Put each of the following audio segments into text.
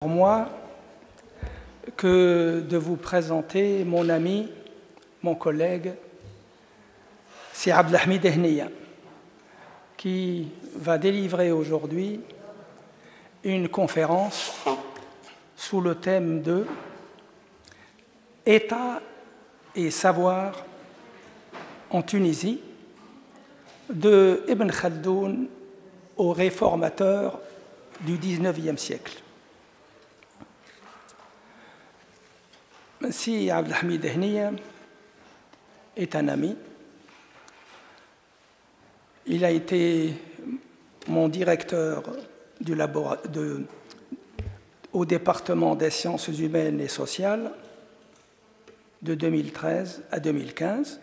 Pour moi que de vous présenter mon ami, mon collègue, c'est Abdelhamid Hniya, qui va délivrer aujourd'hui une conférence sous le thème de État et savoir en Tunisie, de Ibn Khaldoun aux réformateurs du XIXe siècle. Si Abdelhamid Hniya est un ami, il a été mon directeur au département des sciences humaines et sociales de 2013 à 2015.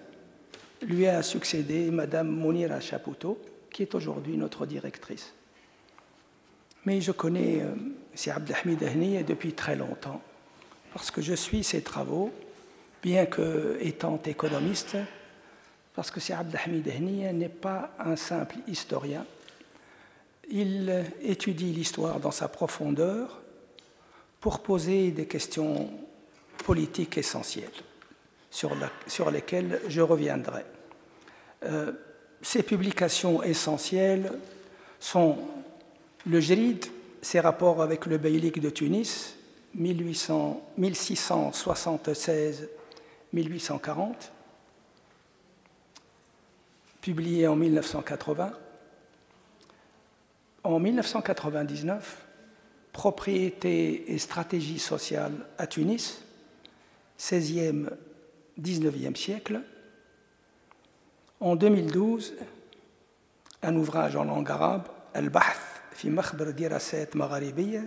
Lui a succédé Madame Mounira Chapoutot, qui est aujourd'hui notre directrice. Mais je connais si Abdelhamid Hniya depuis très longtemps, parce que je suis ses travaux, bien qu'étant économiste, parce que Abdelhamid Hniya n'est pas un simple historien. Il étudie l'histoire dans sa profondeur pour poser des questions politiques essentielles sur lesquelles je reviendrai. Ces publications essentielles sont le Jrid, ses rapports avec le beylik de Tunis, 1676-1840, publié en 1980. En 1999, Propriété et stratégie sociale à Tunis, 16e, 19e siècle. En 2012, un ouvrage en langue arabe, Al-Bahth fi makhbar dirasat magharibiyya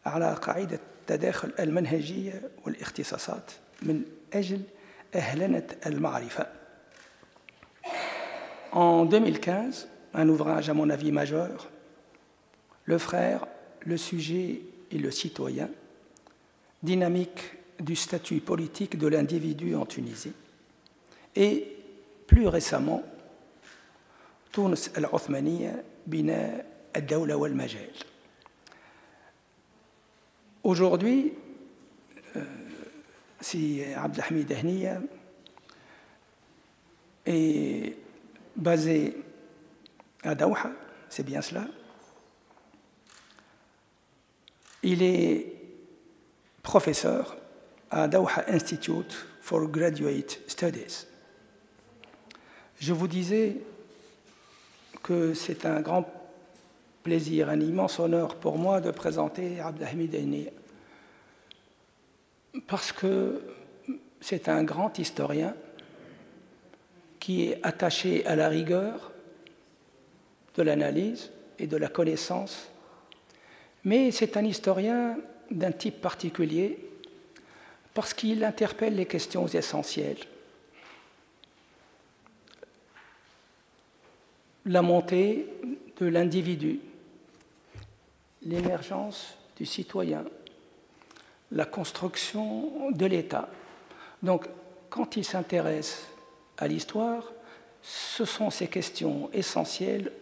على قاعدة التداخل المنهجية والاختصاصات من أجل أهلنة المعرفة. En 2015, un ouvrage à mon avis majeur, Le frère, le sujet et le citoyen, dynamique du statut politique de l'individu en Tunisie. Et plus récemment, Tunis al-Othmaniya bina al-Dawla wal-Majal. Aujourd'hui, si Abdelhamid Hniya est basé à Doha, c'est bien cela. Il est professeur à Doha Institute for Graduate Studies. Je vous disais que c'est un grand plaisir, un immense honneur pour moi de présenter Abdelhamid Hniya, parce que c'est un grand historien qui est attaché à la rigueur de l'analyse et de la connaissance, mais c'est un historien d'un type particulier parce qu'il interpelle les questions essentielles. La montée de l'individu, l'émergence du citoyen, la construction de l'État. Donc, quand il s'intéresse à l'histoire, ce sont ces questions essentielles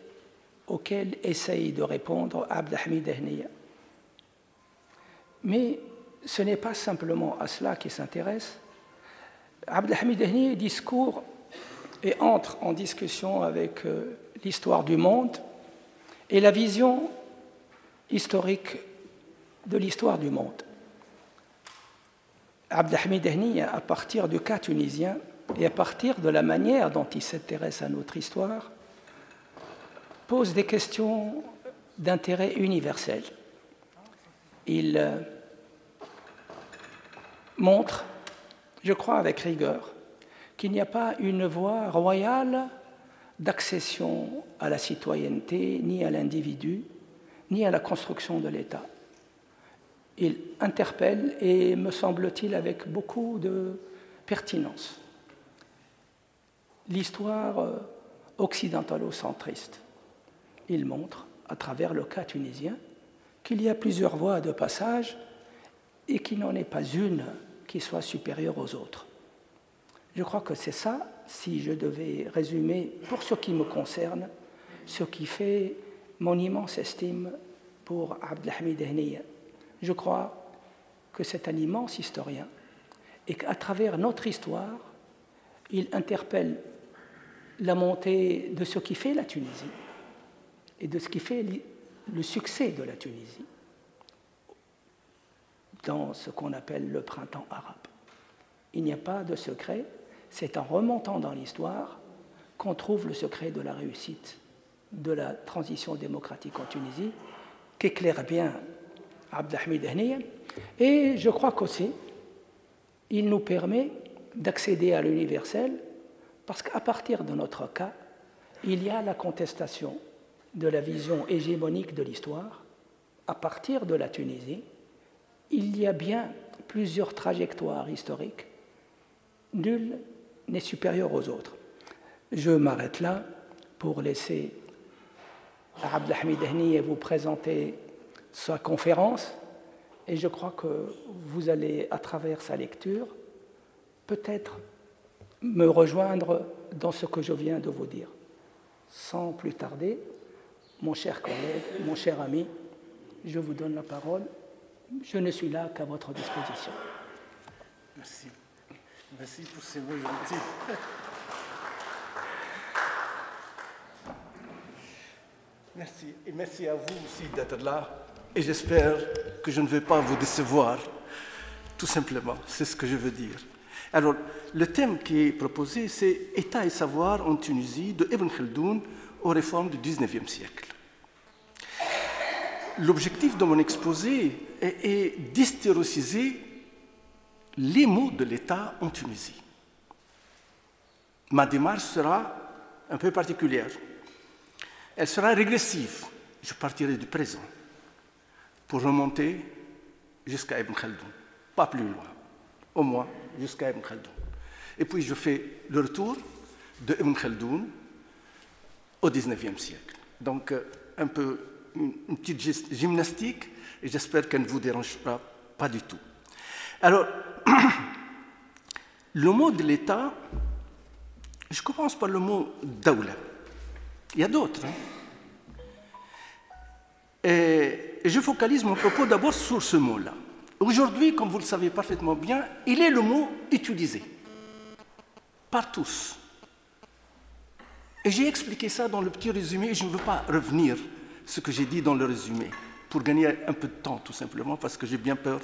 auxquelles essaye de répondre Abdelhamid Hniya. Mais ce n'est pas simplement à cela qu'il s'intéresse. Abdelhamid Hniya discourt et entre en discussion avec l'histoire du monde et la vision historique de l'histoire du monde. Abdelhamid Hniya, à partir du cas tunisien et à partir de la manière dont il s'intéresse à notre histoire, pose des questions d'intérêt universel. Il montre, je crois avec rigueur, qu'il n'y a pas une voie royale d'accession à la citoyenneté, ni à l'individu, ni à la construction de l'État. Il interpelle, et me semble-t-il avec beaucoup de pertinence, l'histoire occidentalo-centriste. Il montre, à travers le cas tunisien, qu'il y a plusieurs voies de passage et qu'il n'en est pas une qui soit supérieure aux autres. Je crois que c'est ça, si je devais résumer, pour ce qui me concerne, ce qui fait mon immense estime pour Abdelhamid Hniya. je crois que c'est un immense historien et qu'à travers notre histoire, il interpelle la montée de ce qui fait la Tunisie et de ce qui fait le succès de la Tunisie dans ce qu'on appelle le printemps arabe. Il n'y a pas de secret, c'est en remontant dans l'histoire qu'on trouve le secret de la réussite de la transition démocratique en Tunisie, qu'éclaire bien Abdelhamid Hennia. Et je crois qu'aussi, il nous permet d'accéder à l'universel, parce qu'à partir de notre cas, il y a la contestation de la vision hégémonique de l'histoire. À partir de la Tunisie, il y a bien plusieurs trajectoires historiques. Nul n'est supérieur aux autres. Je m'arrête là pour laisser Abdelhamid Hennia vous présenter sa conférence, et je crois que vous allez, à travers sa lecture, peut-être me rejoindre dans ce que je viens de vous dire. Sans plus tarder, mon cher collègue, mon cher ami, je vous donne la parole. Je ne suis là qu'à votre disposition. Merci. Merci pour ces mots gentils. Merci. Et merci à vous aussi d'être là. Et j'espère que je ne vais pas vous décevoir. Tout simplement, c'est ce que je veux dire. Alors, le thème qui est proposé, c'est « État et savoir en Tunisie, de Ibn Khaldoun aux réformes du XIXe siècle ». L'objectif de mon exposé est d'hystériciser les mots de l'État en Tunisie. Ma démarche sera un peu particulière. Elle sera régressive. Je partirai du présent pour remonter jusqu'à Ibn Khaldoun, pas plus loin, au moins jusqu'à Ibn Khaldoun. Et puis je fais le retour de Ibn Khaldoun au XIXe siècle. Donc un peu une petite gymnastique, et j'espère qu'elle ne vous dérangera pas du tout. Alors, le mot de l'État, je commence par le mot « dawla ». Il y a d'autres. Et je focalise mon propos d'abord sur ce mot-là. Aujourd'hui, comme vous le savez parfaitement bien, il est le mot utilisé par tous. Et j'ai expliqué ça dans le petit résumé, et je ne veux pas revenir ce que j'ai dit dans le résumé, pour gagner un peu de temps, tout simplement, parce que j'ai bien peur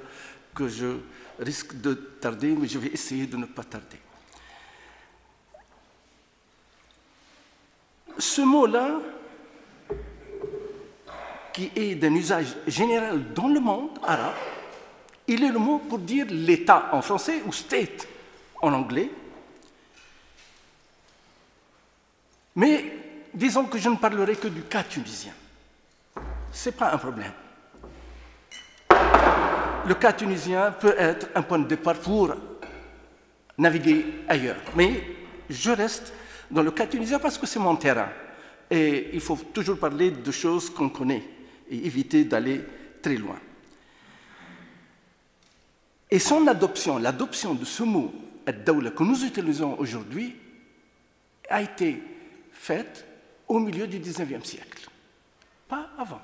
que je risque de tarder, mais je vais essayer de ne pas tarder. Ce mot-là, qui est d'un usage général dans le monde arabe, il est le mot pour dire l'État en français ou state en anglais. Mais disons que je ne parlerai que du cas tunisien. Ce n'est pas un problème. Le cas tunisien peut être un point de départ pour naviguer ailleurs. Mais je reste dans le cas tunisien parce que c'est mon terrain. Et il faut toujours parler de choses qu'on connaît et éviter d'aller très loin. Et son adoption, l'adoption de ce mot « ad-dawla » que nous utilisons aujourd'hui, a été faite au milieu du XIXe siècle. Pas avant.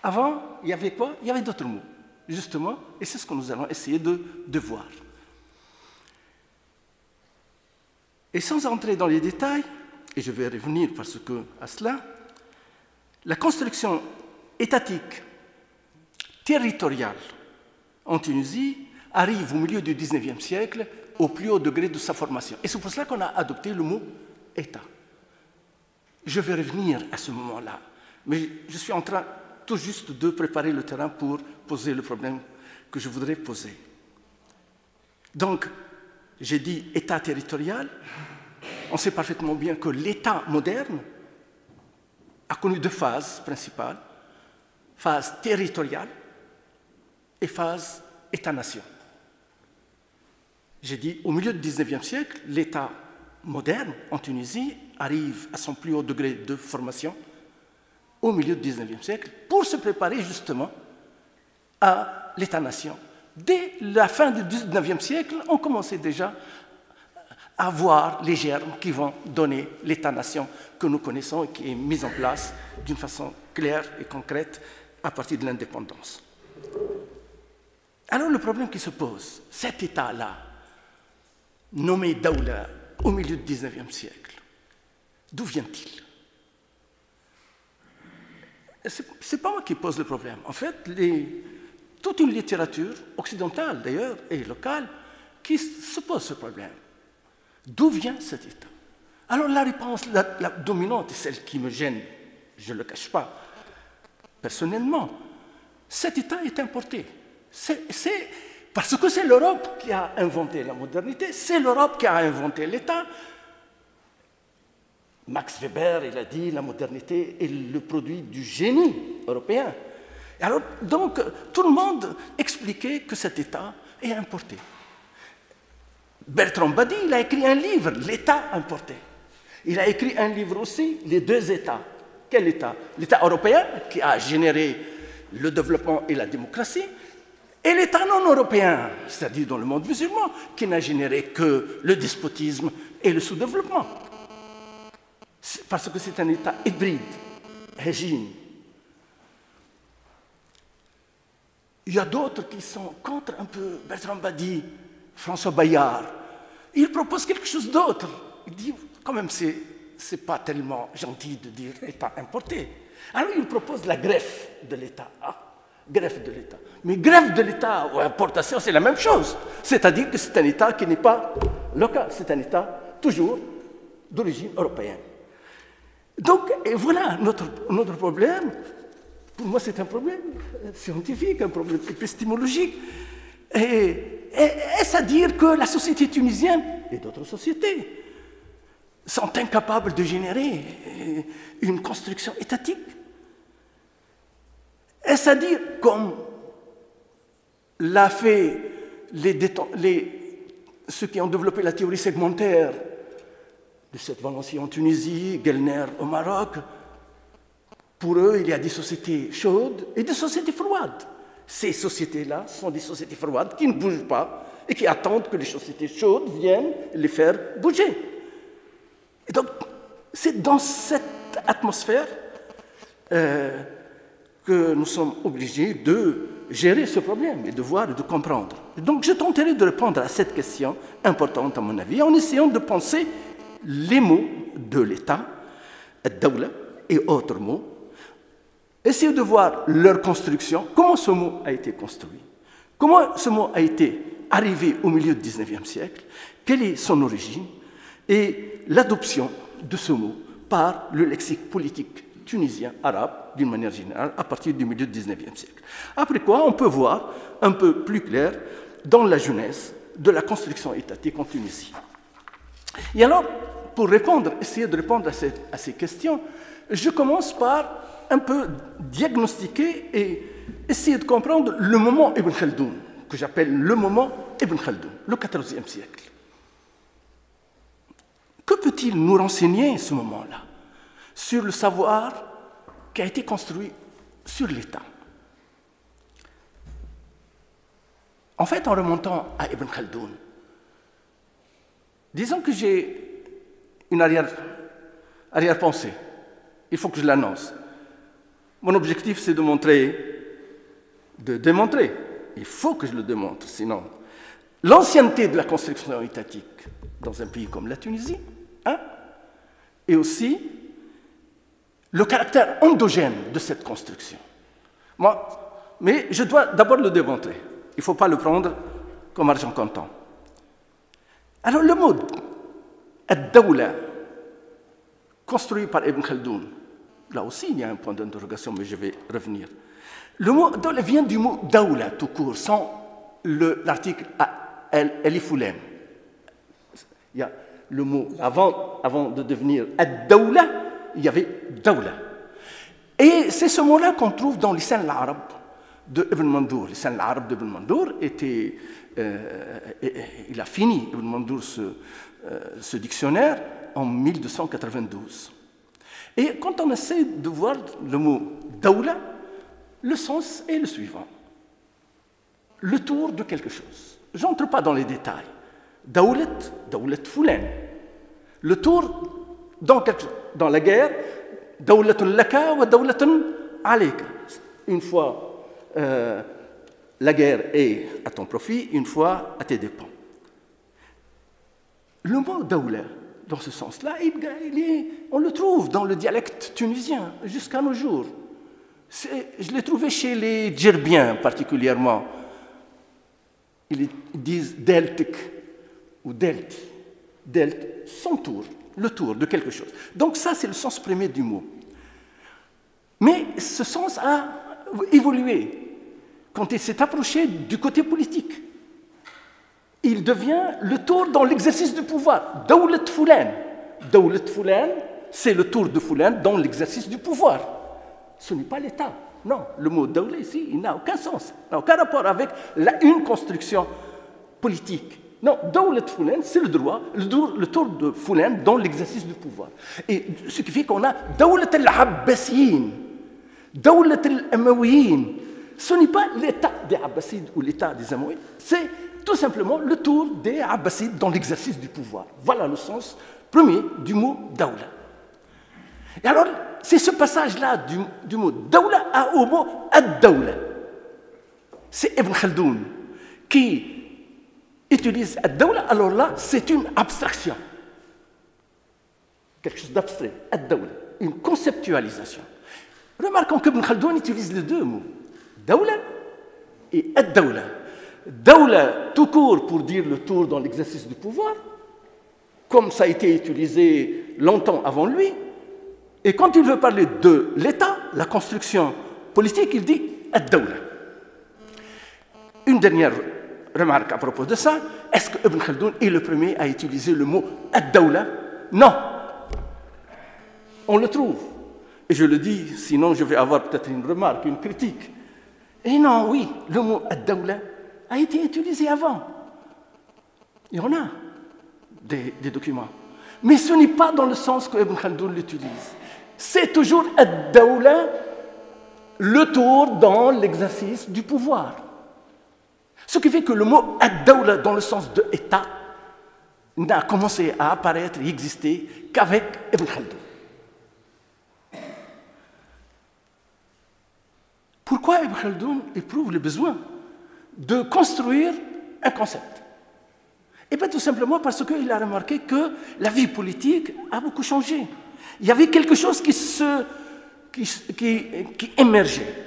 Avant, il y avait quoi? Il y avait d'autres mots, justement, et c'est ce que nous allons essayer de voir. Et sans entrer dans les détails, et je vais revenir à cela, la construction étatique, territoriale en Tunisie arrive au milieu du XIXe siècle au plus haut degré de sa formation. Et c'est pour cela qu'on a adopté le mot « État ». Je vais revenir à ce moment-là, mais je suis en train tout juste de préparer le terrain pour poser le problème que je voudrais poser. Donc, j'ai dit État territorial. On sait parfaitement bien que l'État moderne a connu deux phases principales, phase territoriale et phase État-nation. J'ai dit, au milieu du XIXe siècle, l'État moderne en Tunisie arrive à son plus haut degré de formation au milieu du XIXe siècle pour se préparer justement à l'État-nation. Dès la fin du XIXe siècle, on commençait déjà à voir les germes qui vont donner l'État-nation que nous connaissons et qui est mis en place d'une façon claire et concrète à partir de l'indépendance. Alors le problème qui se pose, cet État-là, nommé Dawla au milieu du XIXe siècle, d'où vient-il? Ce n'est pas moi qui pose le problème. En fait, toute une littérature occidentale, d'ailleurs, et locale, qui se pose ce problème. D'où vient cet État? Alors la réponse la dominante, et celle qui me gêne, je ne le cache pas, personnellement, cet État est importé. Parce que c'est l'Europe qui a inventé la modernité, c'est l'Europe qui a inventé l'État. Max Weber, il a dit, la modernité est le produit du génie européen. Et alors, donc, tout le monde expliquait que cet État est importé. Bertrand Badi, il a écrit un livre, l'État importé. Il a écrit un livre aussi, les deux États. Quel État? L'État européen, qui a généré le développement et la démocratie, et l'État non européen, c'est-à-dire dans le monde musulman, qui n'a généré que le despotisme et le sous-développement. Parce que c'est un État hybride, régime. Il y a d'autres qui sont contre un peu Bertrand Badi, François Bayard. Ils proposent quelque chose d'autre. Ils disent, quand même, c'est pas tellement gentil de dire État importé. Alors ils proposent la greffe de l'État. Ah, greffe de l'État. Mais greffe de l'État ou importation, c'est la même chose. C'est-à-dire que c'est un État qui n'est pas local, c'est un État toujours d'origine européenne. Donc, et voilà notre problème. Pour moi, c'est un problème scientifique, un problème épistémologique. Est-ce à dire que la société tunisienne et d'autres sociétés sont incapables de générer une construction étatique? Est-ce à dire, comme l'a fait ceux qui ont développé la théorie segmentaire, de cette Valency en Tunisie, Gellner au Maroc, pour eux, il y a des sociétés chaudes et des sociétés froides. Ces sociétés-là sont des sociétés froides qui ne bougent pas et qui attendent que les sociétés chaudes viennent les faire bouger. Et donc, c'est dans cette atmosphère que nous sommes obligés de gérer ce problème et de voir et de comprendre. Et donc, je tenterai de répondre à cette question importante, à mon avis, en essayant de penser les mots de l'État, Dawla et autres mots, essayer de voir leur construction, comment ce mot a été construit, comment ce mot a été arrivé au milieu du XIXe siècle, quelle est son origine, et l'adoption de ce mot par le lexique politique tunisien, arabe, d'une manière générale, à partir du milieu du XIXe siècle. Après quoi, on peut voir un peu plus clair dans la jeunesse de la construction étatique en Tunisie. Et alors, pour essayer de répondre à ces questions, je commence par un peu diagnostiquer et essayer de comprendre le moment Ibn Khaldoun, que j'appelle le moment Ibn Khaldoun, le XIVe siècle. Que peut-il nous renseigner, ce moment-là, sur le savoir qui a été construit sur l'État? En fait, en remontant à Ibn Khaldoun, disons que j'ai une arrière-pensée. Il faut que je l'annonce. Mon objectif, c'est de démontrer. Il faut que je le démontre, sinon. L'ancienneté de la construction étatique dans un pays comme la Tunisie, et aussi le caractère endogène de cette construction. Mais je dois d'abord le démontrer. Il ne faut pas le prendre comme argent comptant. Alors le mot ad-dawla, construit par Ibn Khaldoun, là aussi il y a un point d'interrogation, mais je vais revenir. Le mot dawla vient du mot dawla tout court, sans l'article alif ou lam. Il y a le mot, avant de devenir ad-dawla, il y avait dawla. Et c'est ce mot-là qu'on trouve dans l'Lisan al-Arab de Ibn Mandour. L'Lisan al-Arab d'Ibn Mandour était... il a fini, Ibn Mandour, ce dictionnaire en 1292. Et quand on essaie de voir le mot dawla, le sens est le suivant. Le tour de quelque chose. Je n'entre pas dans les détails. Dawlat fulan. Le tour dans la guerre, dawlatun laka wa dawlatun alayka. Une fois la guerre est à ton profit, une fois à tes dépens. Le mot dawla, dans ce sens-là, on le trouve dans le dialecte tunisien jusqu'à nos jours. Je l'ai trouvé chez les Djerbiens particulièrement. Ils disent deltik ou delti. Delt, son tour, le tour de quelque chose. Donc ça, c'est le sens premier du mot. Mais ce sens a évolué quand il s'est approché du côté politique. Il devient le tour dans l'exercice du pouvoir. Dawlat Foulan. Dawlat Foulan, c'est le tour de Foulan dans l'exercice du pouvoir. Ce n'est pas l'État. Non, le mot dawla ici, il n'a aucun sens, n'a aucun rapport avec une construction politique. Non, Dawlat Foulan, c'est le droit, le tour de Foulan dans l'exercice du pouvoir. Et ce qui fait qu'on a Dawlat al-Abbasiyin, Dawlat al-Amawiyin. Ce n'est pas l'État des Abbasides ou l'État des Amawides, c'est tout simplement le tour des Abbasides dans l'exercice du pouvoir. Voilà le sens premier du mot Dawla. Et alors, c'est ce passage-là du mot Dawla au mot Ad-Dawla. C'est Ibn Khaldoun qui utilise Ad-Dawla, alors là, c'est une abstraction. Quelque chose d'abstrait, Ad-Dawla, une conceptualisation. Remarquons qu'Ibn Khaldoun utilise les deux mots, Dawla et Ad-Dawla. Dawla, tout court, pour dire le tour dans l'exercice du pouvoir, comme ça a été utilisé longtemps avant lui. Et quand il veut parler de l'État, la construction politique, il dit Ad-Dawla. Une dernière remarque à propos de ça, est-ce que Ibn Khaldoun est le premier à utiliser le mot Ad-Dawla? Non. On le trouve. Et je le dis, sinon je vais avoir peut-être une remarque, une critique. Et non, oui, le mot Ad-Dawla a été utilisé avant. Il y en a des documents. Mais ce n'est pas dans le sens que Ibn Khaldoun l'utilise. C'est toujours Ad-Dawla, le tour dans l'exercice du pouvoir. Ce qui fait que le mot Ad-Dawla, dans le sens de État, n'a commencé à apparaître et exister qu'avec Ibn Khaldoun. Pourquoi Ibn Khaldoun éprouve le besoin de construire un concept? Et bien tout simplement parce qu'il a remarqué que la vie politique a beaucoup changé. Il y avait quelque chose qui émergeait.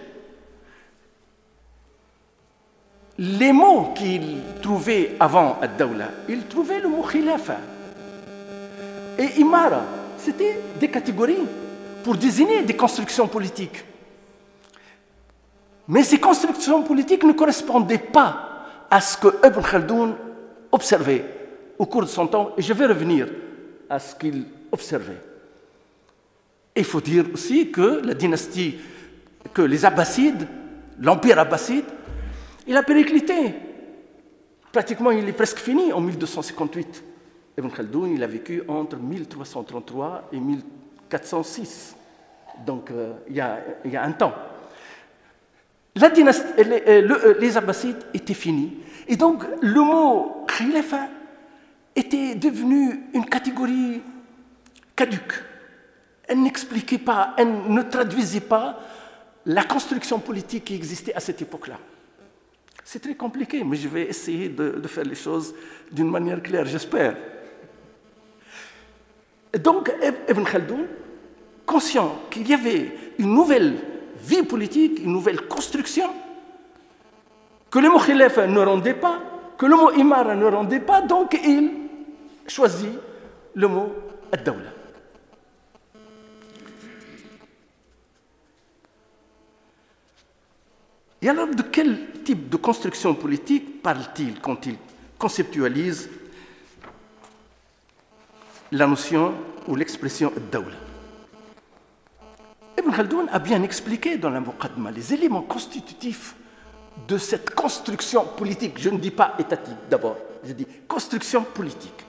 Les mots qu'il trouvait avant Ad-Dawla, il trouvait le mot Khilafa. Et Imara, c'était des catégories pour désigner des constructions politiques. Mais ces constructions politiques ne correspondaient pas à ce que Ibn Khaldoun observait au cours de son temps, et je vais revenir à ce qu'il observait. Il faut dire aussi que la dynastie, que les Abbassides, l'empire abbasside, il a périclité. Pratiquement, il est presque fini en 1258. Ibn Khaldoun, il a vécu entre 1333 et 1406. Donc, il y a un temps. La dynastie, les Abbassides étaient finis. Et donc, le mot Khilafa était devenu une catégorie caduque. Elle n'expliquait pas, elle ne traduisait pas la construction politique qui existait à cette époque-là. C'est très compliqué, mais je vais essayer de faire les choses d'une manière claire, j'espère. Donc, Ibn Khaldoun, conscient qu'il y avait une nouvelle vie politique, une nouvelle construction, que le mot Khilafa ne rendait pas, que le mot Imara ne rendait pas, donc il choisit le mot Ad-Dawla. Et alors, de quel type de construction politique parle-t-il quand il conceptualise la notion ou l'expression Ad-Dawla? Ibn Khaldoun a bien expliqué dans la Muqaddima les éléments constitutifs de cette construction politique. Je ne dis pas étatique d'abord, je dis construction politique.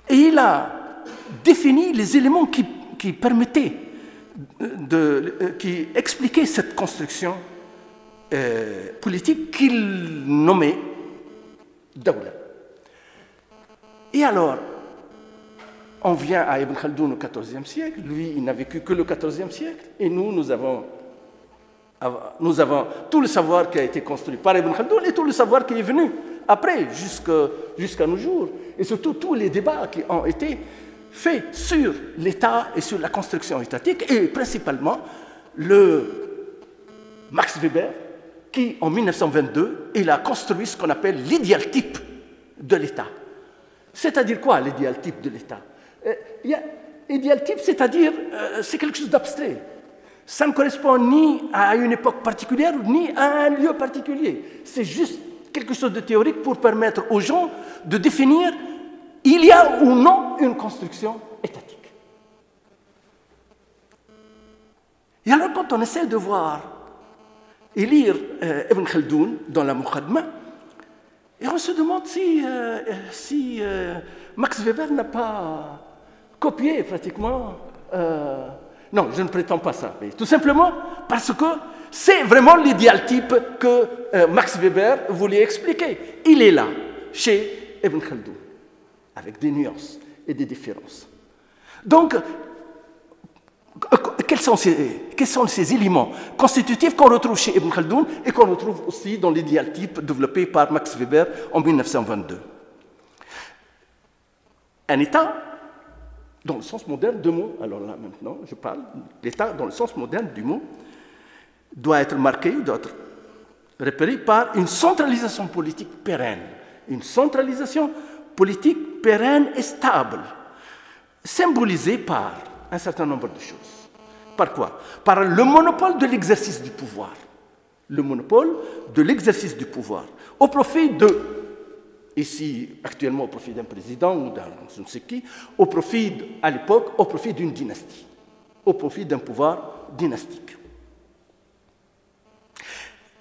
Et il a défini les éléments qui permettaient, qui expliquaient cette construction politique qu'il nommait Dawla. Et alors, on vient à Ibn Khaldoun au XIVe siècle. Lui, il n'a vécu que le XIVe siècle. Et nous avons Nous avons tout le savoir qui a été construit par Ibn Khaldoun et tout le savoir qui est venu après, jusqu'à nos jours. Et surtout tous les débats qui ont été faits sur l'État et sur la construction étatique, et principalement le Max Weber, qui en 1922, il a construit ce qu'on appelle l'idéal type de l'État. C'est-à-dire quoi l'idéal type de l'État? Idéal type, c'est-à-dire, c'est quelque chose d'abstrait. Ça ne correspond ni à une époque particulière, ni à un lieu particulier. C'est juste quelque chose de théorique pour permettre aux gens de définir il y a ou non une construction étatique. Et alors, quand on essaie de voir et lire Ibn Khaldoun dans la Muqaddimah, et on se demande si Max Weber n'a pas copié pratiquement... non, je ne prétends pas ça, mais tout simplement parce que c'est vraiment l'idéal type que Max Weber voulait expliquer. Il est là, chez Ibn Khaldoun, avec des nuances et des différences. Donc, quels sont ces éléments constitutifs qu'on retrouve chez Ibn Khaldoun et qu'on retrouve aussi dans l'idéal type développé par Max Weber en 1922? Un État, dans le sens moderne du mot, alors là maintenant je parle, l'État dans le sens moderne du mot, doit être marqué, doit être repéré par une centralisation politique pérenne. Une centralisation politique pérenne et stable, symbolisée par un certain nombre de choses. Par quoi? Par le monopole de l'exercice du pouvoir. Le monopole de l'exercice du pouvoir. Au profit de, ici actuellement au profit d'un président ou d'un je ne sais qui, au profit, à l'époque, au profit d'une dynastie. Au profit d'un pouvoir dynastique.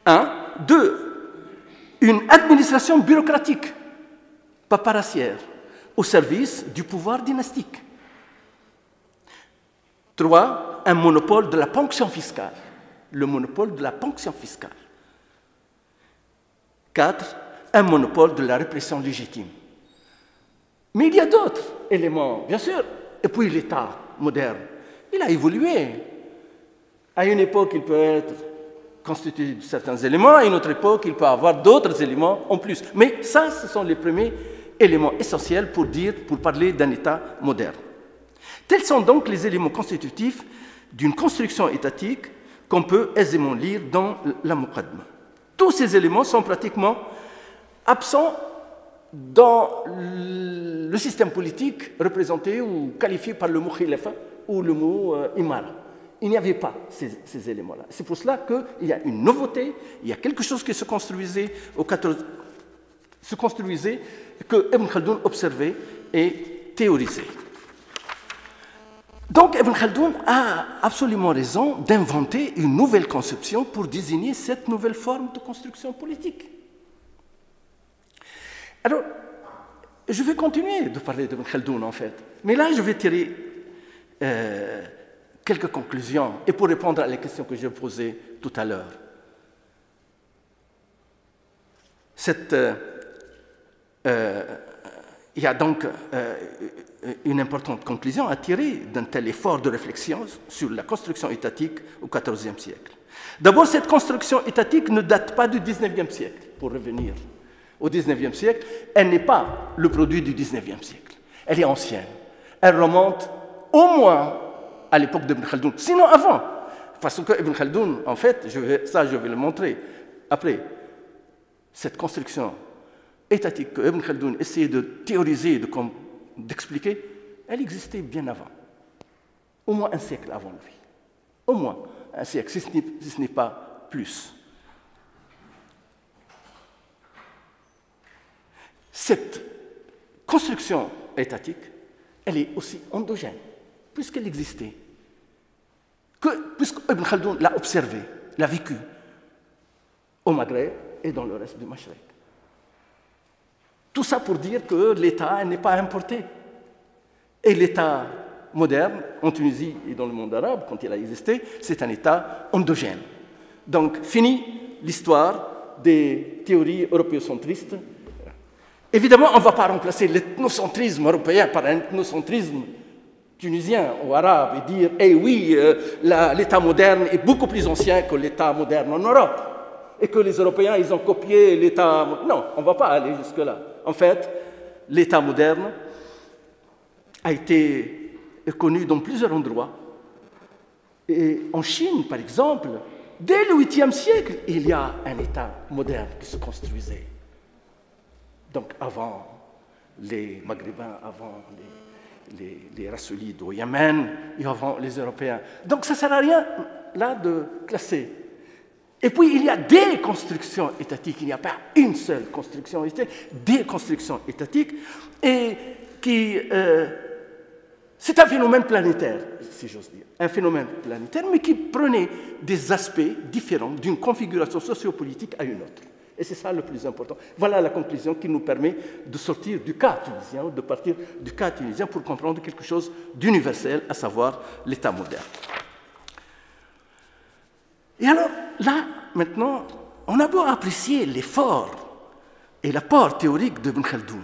1. 2. Une administration bureaucratique, paparassière, au service du pouvoir dynastique. 3. Un monopole de la ponction fiscale. Le monopole de la ponction fiscale. 4. Un monopole de la répression légitime. Mais il y a d'autres éléments, bien sûr. Et puis l'État moderne, il a évolué. À une époque, il peut être constitué de certains éléments, à une autre époque, il peut avoir d'autres éléments en plus. Mais ça, ce sont les premiers éléments essentiels pour parler d'un État moderne. Tels sont donc les éléments constitutifs d'une construction étatique qu'on peut aisément lire dans la Muqaddimah. Tous ces éléments sont pratiquement absents dans le système politique représenté ou qualifié par le mot khilafa ou le mot imara. Il n'y avait pas ces éléments-là. C'est pour cela qu'il y a une nouveauté, il y a quelque chose qui se construisait que Ibn Khaldoun observait et théorisait. Donc Ibn Khaldoun a absolument raison d'inventer une nouvelle conception pour désigner cette nouvelle forme de construction politique. Alors, je vais continuer de parler d'Ibn Khaldoun en fait, mais là je vais tirer quelques conclusions et pour répondre à la question que j'ai posée tout à l'heure. Il y a donc une importante conclusion à tirer d'un tel effort de réflexion sur la construction étatique au XIVe siècle. D'abord, cette construction étatique ne date pas du XIXe siècle, pour revenir au XIXe siècle. Elle n'est pas le produit du XIXe siècle. Elle est ancienne. Elle remonte au moins à l'époque d'Ibn Khaldoun, sinon avant. Parce que Ibn Khaldoun, en fait, je vais le montrer après, cette construction étatique que Ibn Khaldoun essayait de théoriser, d'expliquer, elle existait bien avant. Au moins un siècle avant lui. Au moins un siècle, si ce n'est pas plus. Cette construction étatique, elle est aussi endogène, puisqu'elle existait. Puisque Ibn Khaldoun l'a observé, l'a vécu au Maghreb et dans le reste du Mashrek. Tout ça pour dire que l'État n'est pas importé. Et l'État moderne, en Tunisie et dans le monde arabe, quand il a existé, c'est un État endogène. Donc, fini l'histoire des théories européocentristes. Évidemment, on ne va pas remplacer l'ethnocentrisme européen par un ethnocentrisme tunisien ou arabe et dire « Eh oui, l'État moderne est beaucoup plus ancien que l'État moderne en Europe et que les Européens, ils ont copié l'État... » Non, on ne va pas aller jusque-là. En fait, l'État moderne a été connu dans plusieurs endroits. Et en Chine, par exemple, dès le 8e siècle, il y a un État moderne qui se construisait. Donc avant les Maghrébins, avant les Rassoulides au Yémen, et avant les Européens. Donc ça ne sert à rien, là, de classer. Et puis, il y a des constructions étatiques, il n'y a pas une seule construction étatique, des constructions étatiques, et qui... c'est un phénomène planétaire, si j'ose dire. Un phénomène planétaire, mais qui prenait des aspects différents d'une configuration sociopolitique à une autre. Et c'est ça le plus important. Voilà la conclusion qui nous permet de sortir du cas tunisien, de partir du cas tunisien pour comprendre quelque chose d'universel, à savoir l'État moderne. Et alors, là, maintenant, on a beau apprécier l'effort et l'apport théorique d'Ibn Khaldoun.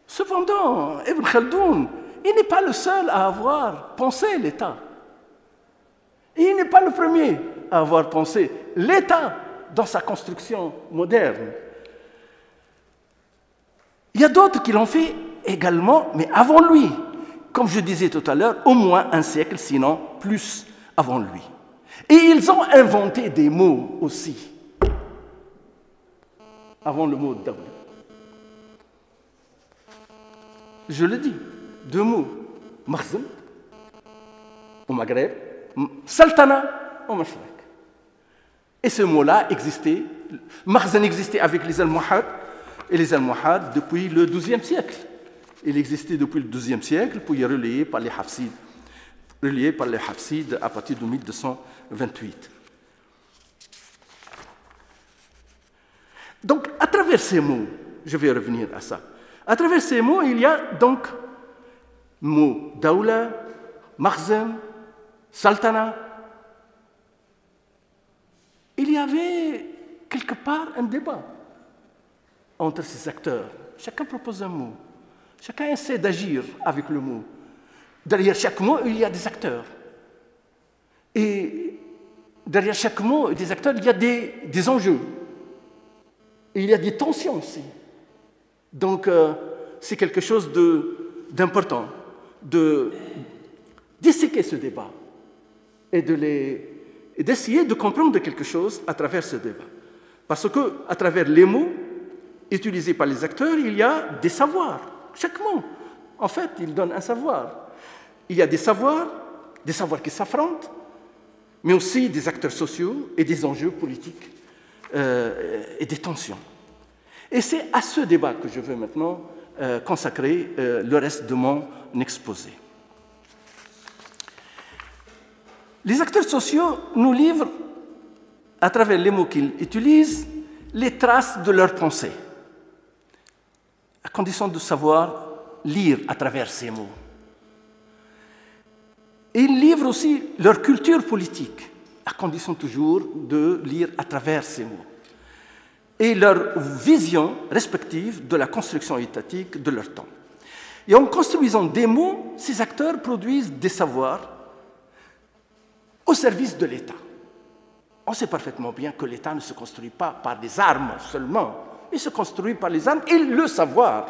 Cependant, Ibn Khaldoun, il n'est pas le seul à avoir pensé l'État. Et il n'est pas le premier à avoir pensé l'État dans sa construction moderne. Il y a d'autres qui l'ont fait également, mais avant lui. Comme je disais tout à l'heure, au moins un siècle, sinon plus avant lui. Et ils ont inventé des mots aussi, avant le mot Dawla. Je le dis, deux mots, Makhzen au Maghreb, Sultana au Mashriq. Et ce mot-là existait, Makhzen existait avec les Almohades, et les Almohades depuis le XIIe siècle. Il existait depuis le XIIe siècle, puis relayé par les Hafsides, à partir de 1228. Donc, à travers ces mots, je vais revenir à ça, à travers ces mots, il y a donc mots Dawla, Makhzen, Sultana. Il y avait quelque part un débat entre ces acteurs. Chacun propose un mot. Chacun essaie d'agir avec le mot. Derrière chaque mot, il y a des acteurs. Et derrière chaque mot des acteurs, il y a des enjeux. Et il y a des tensions aussi. Donc, c'est quelque chose d'important de disséquer ce débat et d'essayer de comprendre quelque chose à travers ce débat. Parce qu'à travers les mots utilisés par les acteurs, il y a des savoirs. Chaque mot, en fait, il donne un savoir. Il y a des savoirs qui s'affrontent, mais aussi des acteurs sociaux et des enjeux politiques et des tensions. Et c'est à ce débat que je veux maintenant consacrer le reste de mon exposé. Les acteurs sociaux nous livrent, à travers les mots qu'ils utilisent, les traces de leurs pensées, à condition de savoir lire à travers ces mots. Et ils livrent aussi leur culture politique, à condition toujours de lire à travers ces mots. Et leur vision respective de la construction étatique de leur temps. Et en construisant des mots, ces acteurs produisent des savoirs au service de l'État. On sait parfaitement bien que l'État ne se construit pas par des armes seulement, il se construit par les armes et le savoir.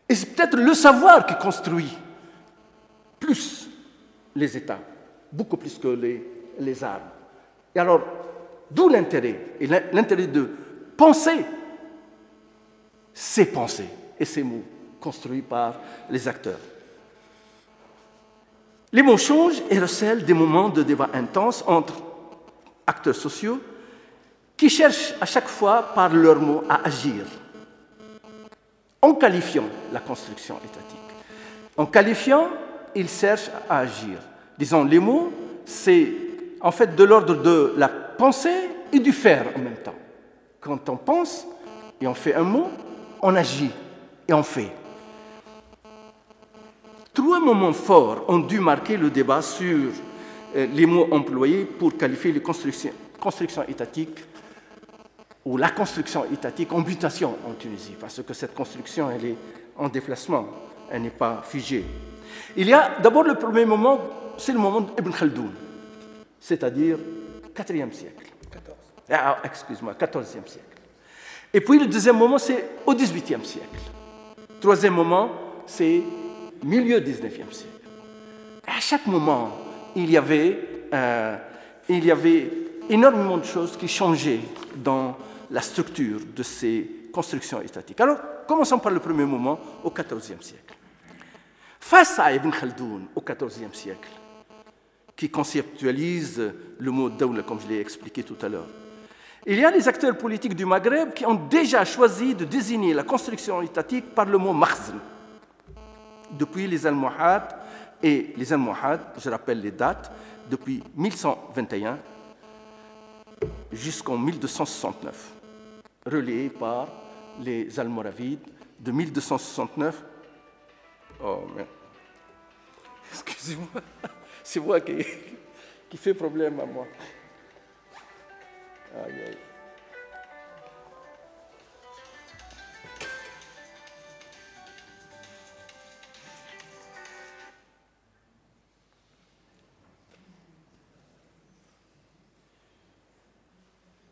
Et c'est peut-être le savoir qui construit plus les États, beaucoup plus que les armes. Et alors, d'où l'intérêt, et l'intérêt de penser ces pensées et ces mots construits par les acteurs. Les mots changent et recèlent des moments de débat intense entre acteurs sociaux qui cherchent à chaque fois par leurs mots à agir en qualifiant la construction étatique. En qualifiant, ils cherchent à agir. Disons, les mots, c'est en fait de l'ordre de la pensée et du faire en même temps. Quand on pense et on fait un mot, on agit et on fait. Trois moments forts ont dû marquer le débat sur les mots employés pour qualifier les constructions étatiques ou la construction étatique en mutation en Tunisie, parce que cette construction, elle est en déplacement, elle n'est pas figée. Il y a d'abord le premier moment, c'est le moment d'Ibn Khaldoun, c'est-à-dire 4e siècle. 14. Excuse-moi, 14e siècle. Et puis le deuxième moment, c'est au 18e siècle. Troisième moment, c'est milieu 19e siècle. À chaque moment, il y avait énormément de choses qui changeaient dans la structure de ces constructions étatiques. Alors, commençons par le premier moment, au XIVe siècle. Face à Ibn Khaldoun, au XIVe siècle, qui conceptualise le mot dawla, comme je l'ai expliqué tout à l'heure, il y a les acteurs politiques du Maghreb qui ont déjà choisi de désigner la construction étatique par le mot makhzen. Depuis les Almohades, et les Almohades, je rappelle les dates, depuis 1121 jusqu'en 1269, relayés par les Almoravides de 1269. Oh, merde. Excusez-moi, c'est moi qui fait problème à moi. Aïe, aïe.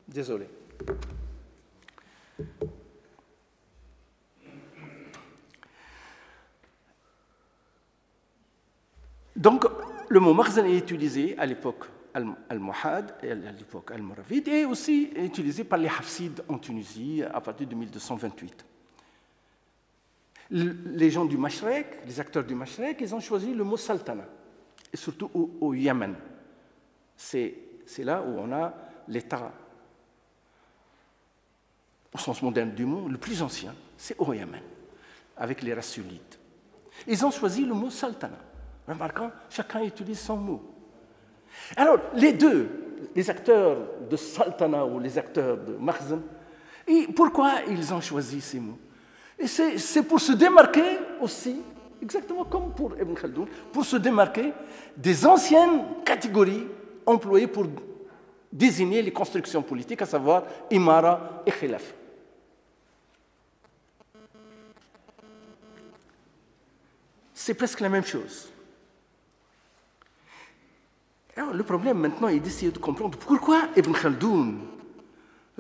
Désolé. Donc, le mot makhzen est utilisé à l'époque almohade et à l'époque almoravide et aussi utilisé par les Hafsides en Tunisie à partir de 1228. Les gens du Mashrek, les acteurs du Mashrek, ils ont choisi le mot sultana, et surtout au Yémen. C'est là où on a l'État, au sens moderne du mot, le plus ancien, c'est au Yémen, avec les Rasulides. Ils ont choisi le mot sultana. Remarquant, chacun utilise son mot. Alors, les deux, les acteurs de sultana ou les acteurs de makhzen, pourquoi ils ont choisi ces mots? Et c'est pour se démarquer aussi, exactement comme pour Ibn Khaldoun, pour se démarquer des anciennes catégories employées pour désigner les constructions politiques, à savoir Imara et Khilaf. C'est presque la même chose. Alors, le problème maintenant est d'essayer de comprendre pourquoi Ibn Khaldoun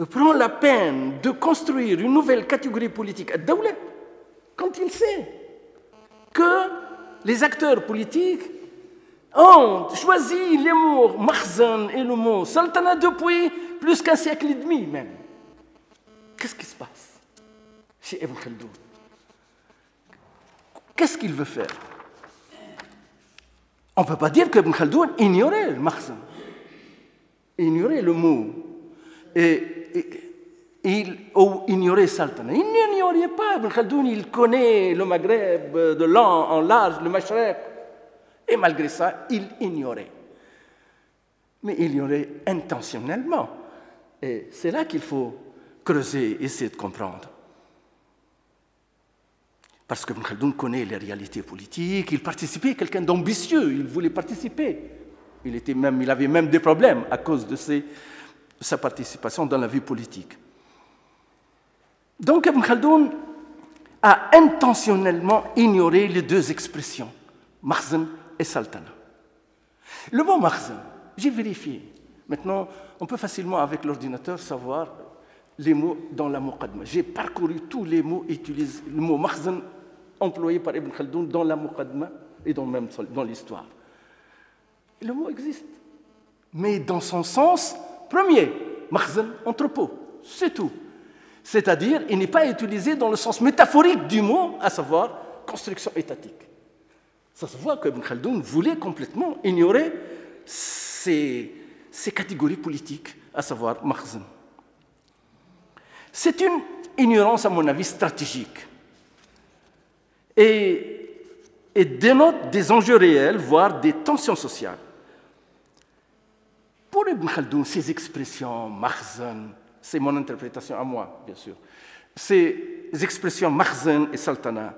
prend la peine de construire une nouvelle catégorie politique à Dawla quand il sait que les acteurs politiques ont choisi les mots makhzen et le mot sultana depuis plus qu'un siècle et demi même. Qu'est-ce qui se passe chez Ibn Khaldoun? Qu'est-ce qu'il veut faire? On ne peut pas dire qu'Ibn Khaldoun ignorait le makhzen, ignorait le mot, ou ignorait sultana. Il n'ignorait pas. Ibn Khaldoun, il connaît le Maghreb de long en large, le Mashrek, et malgré ça, il ignorait. Mais il ignorait intentionnellement. Et c'est là qu'il faut creuser, essayer de comprendre. Parce que Ibn Khaldoun connaît les réalités politiques, il participait, quelqu'un d'ambitieux, il voulait participer. Il avait même des problèmes à cause de sa participation dans la vie politique. Donc Ibn Khaldoun a intentionnellement ignoré les deux expressions, makhzen et sultana. Le mot makhzen, j'ai vérifié. Maintenant, on peut facilement avec l'ordinateur savoir les mots dans la muqaddima. J'ai parcouru tous les mots utilisés, le mot makhzen employé par Ibn Khaldoun dans la muqaddima et même dans l'histoire. Le mot existe, mais dans son sens premier, makhzen, entrepôt, c'est tout. C'est-à-dire, il n'est pas utilisé dans le sens métaphorique du mot, à savoir construction étatique. Ça se voit qu'Ibn Khaldoun voulait complètement ignorer ces catégories politiques, à savoir makhzen. C'est une ignorance, à mon avis, stratégique et dénote des enjeux réels, voire des tensions sociales. Pour Ibn Khaldoun, ces expressions makhzen, c'est mon interprétation à moi, bien sûr, ces expressions makhzen et sultana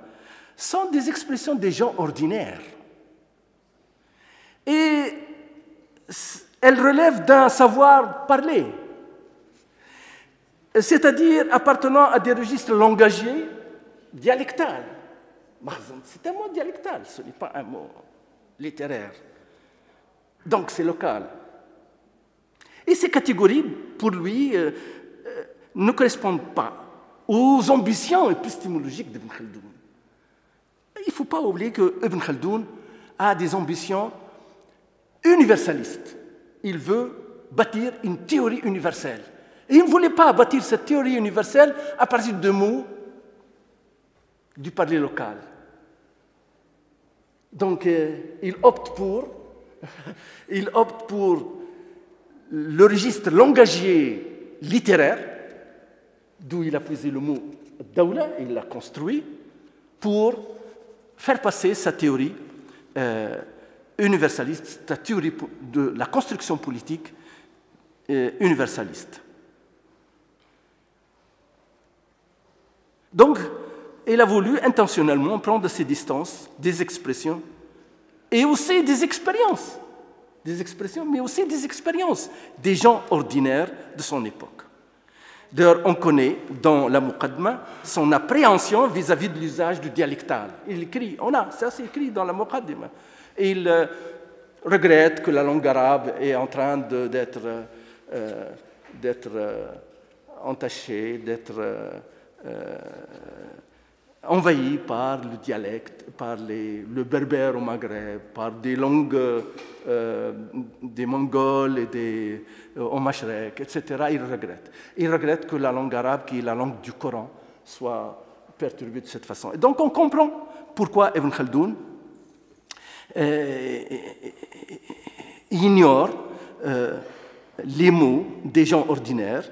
sont des expressions des gens ordinaires. Et elles relèvent d'un savoir-parler, c'est-à-dire appartenant à des registres langagiers, dialectales, c'est un mot dialectal, ce n'est pas un mot littéraire. Donc c'est local. Et ces catégories, pour lui, ne correspondent pas aux ambitions épistémologiques d'Ibn Khaldoun. Il ne faut pas oublier que Ibn Khaldoun a des ambitions universalistes. Il veut bâtir une théorie universelle. Et il ne voulait pas bâtir cette théorie universelle à partir de mots du parler local. Donc, il opte pour le registre langagier littéraire, d'où il a puisé le mot Dawla, il l'a construit, pour faire passer sa théorie universaliste, sa théorie de la construction politique universaliste. Donc, il a voulu intentionnellement prendre ses distances des expressions et aussi des expériences. Des expressions, mais aussi des expériences des gens ordinaires de son époque. D'ailleurs, on connaît dans la Muqaddima son appréhension vis-à-vis de l'usage du dialectal. Il écrit, ça c'est écrit dans la Muqaddima. Il regrette que la langue arabe est en train d'être entachée, d'être envahie par le dialecte, par le berbère au Maghreb, par des langues des Mongols et au Mashrek, etc. Il regrette que la langue arabe, qui est la langue du Coran, soit perturbée de cette façon. Et donc on comprend pourquoi Ibn Khaldoun ignore les mots des gens ordinaires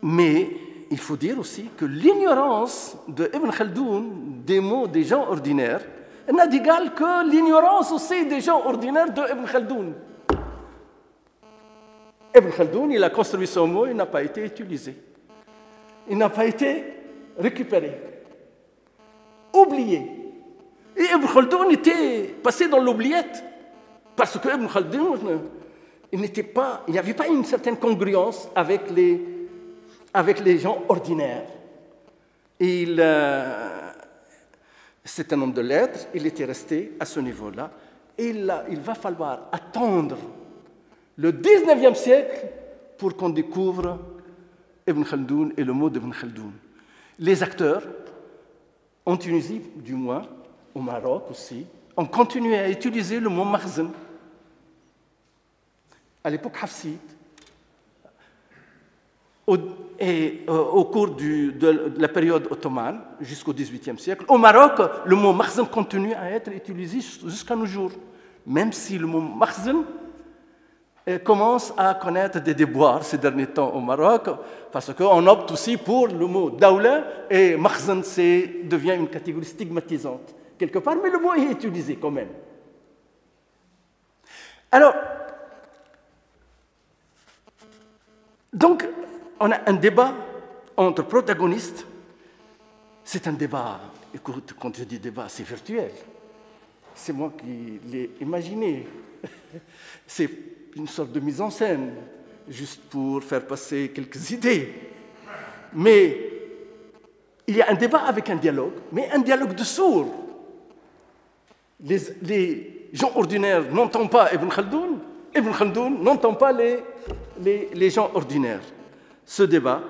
mais il faut dire aussi que l'ignorance de Ibn Khaldoun des mots des gens ordinaires n'a d'égal que l'ignorance aussi des gens ordinaires de Ibn Khaldoun. Ibn Khaldoun, il a construit son mot, il n'a pas été utilisé. Il n'a pas été récupéré. Oublié. Et Ibn Khaldoun était passé dans l'oubliette. Parce que Ibn Khaldoun, il n'y avait pas une certaine congruence avec les gens ordinaires. C'est un homme de lettres, il était resté à ce niveau-là. Et il va falloir attendre le 19e siècle pour qu'on découvre Ibn Khaldoun et le mot d'Ibn Khaldoun. Les acteurs, en Tunisie du moins, au Maroc aussi, ont continué à utiliser le mot makhzen. À l'époque hafside, au cours de la période ottomane jusqu'au XVIIIe siècle. Au Maroc, le mot makhzen continue à être utilisé jusqu'à nos jours, même si le mot makhzen commence à connaître des déboires ces derniers temps au Maroc, parce qu'on opte aussi pour le mot dawla, et makhzen devient une catégorie stigmatisante quelque part, mais le mot est utilisé quand même. Alors, donc, on a un débat entre protagonistes. C'est un débat, écoute, quand je dis débat, c'est virtuel. C'est moi qui l'ai imaginé. C'est une sorte de mise en scène, juste pour faire passer quelques idées. Mais il y a un débat avec un dialogue, mais un dialogue de sourds. Les gens ordinaires n'entendent pas Ibn Khaldoun n'entend pas les gens ordinaires. Ce débat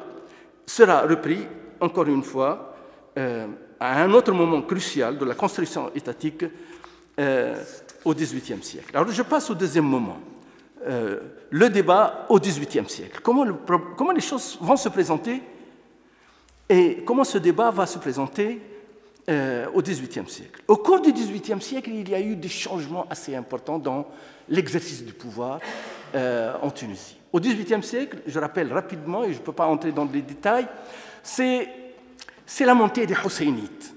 sera repris, encore une fois, à un autre moment crucial de la construction étatique au XVIIIe siècle. Alors je passe au deuxième moment, le débat au XVIIIe siècle. Comment les choses vont se présenter et comment ce débat va se présenter au XVIIIe siècle. Au cours du XVIIIe siècle, il y a eu des changements assez importants dans l'exercice du pouvoir en Tunisie. Au XVIIIe siècle, je rappelle rapidement, et je ne peux pas entrer dans les détails, c'est la montée des Husseinites.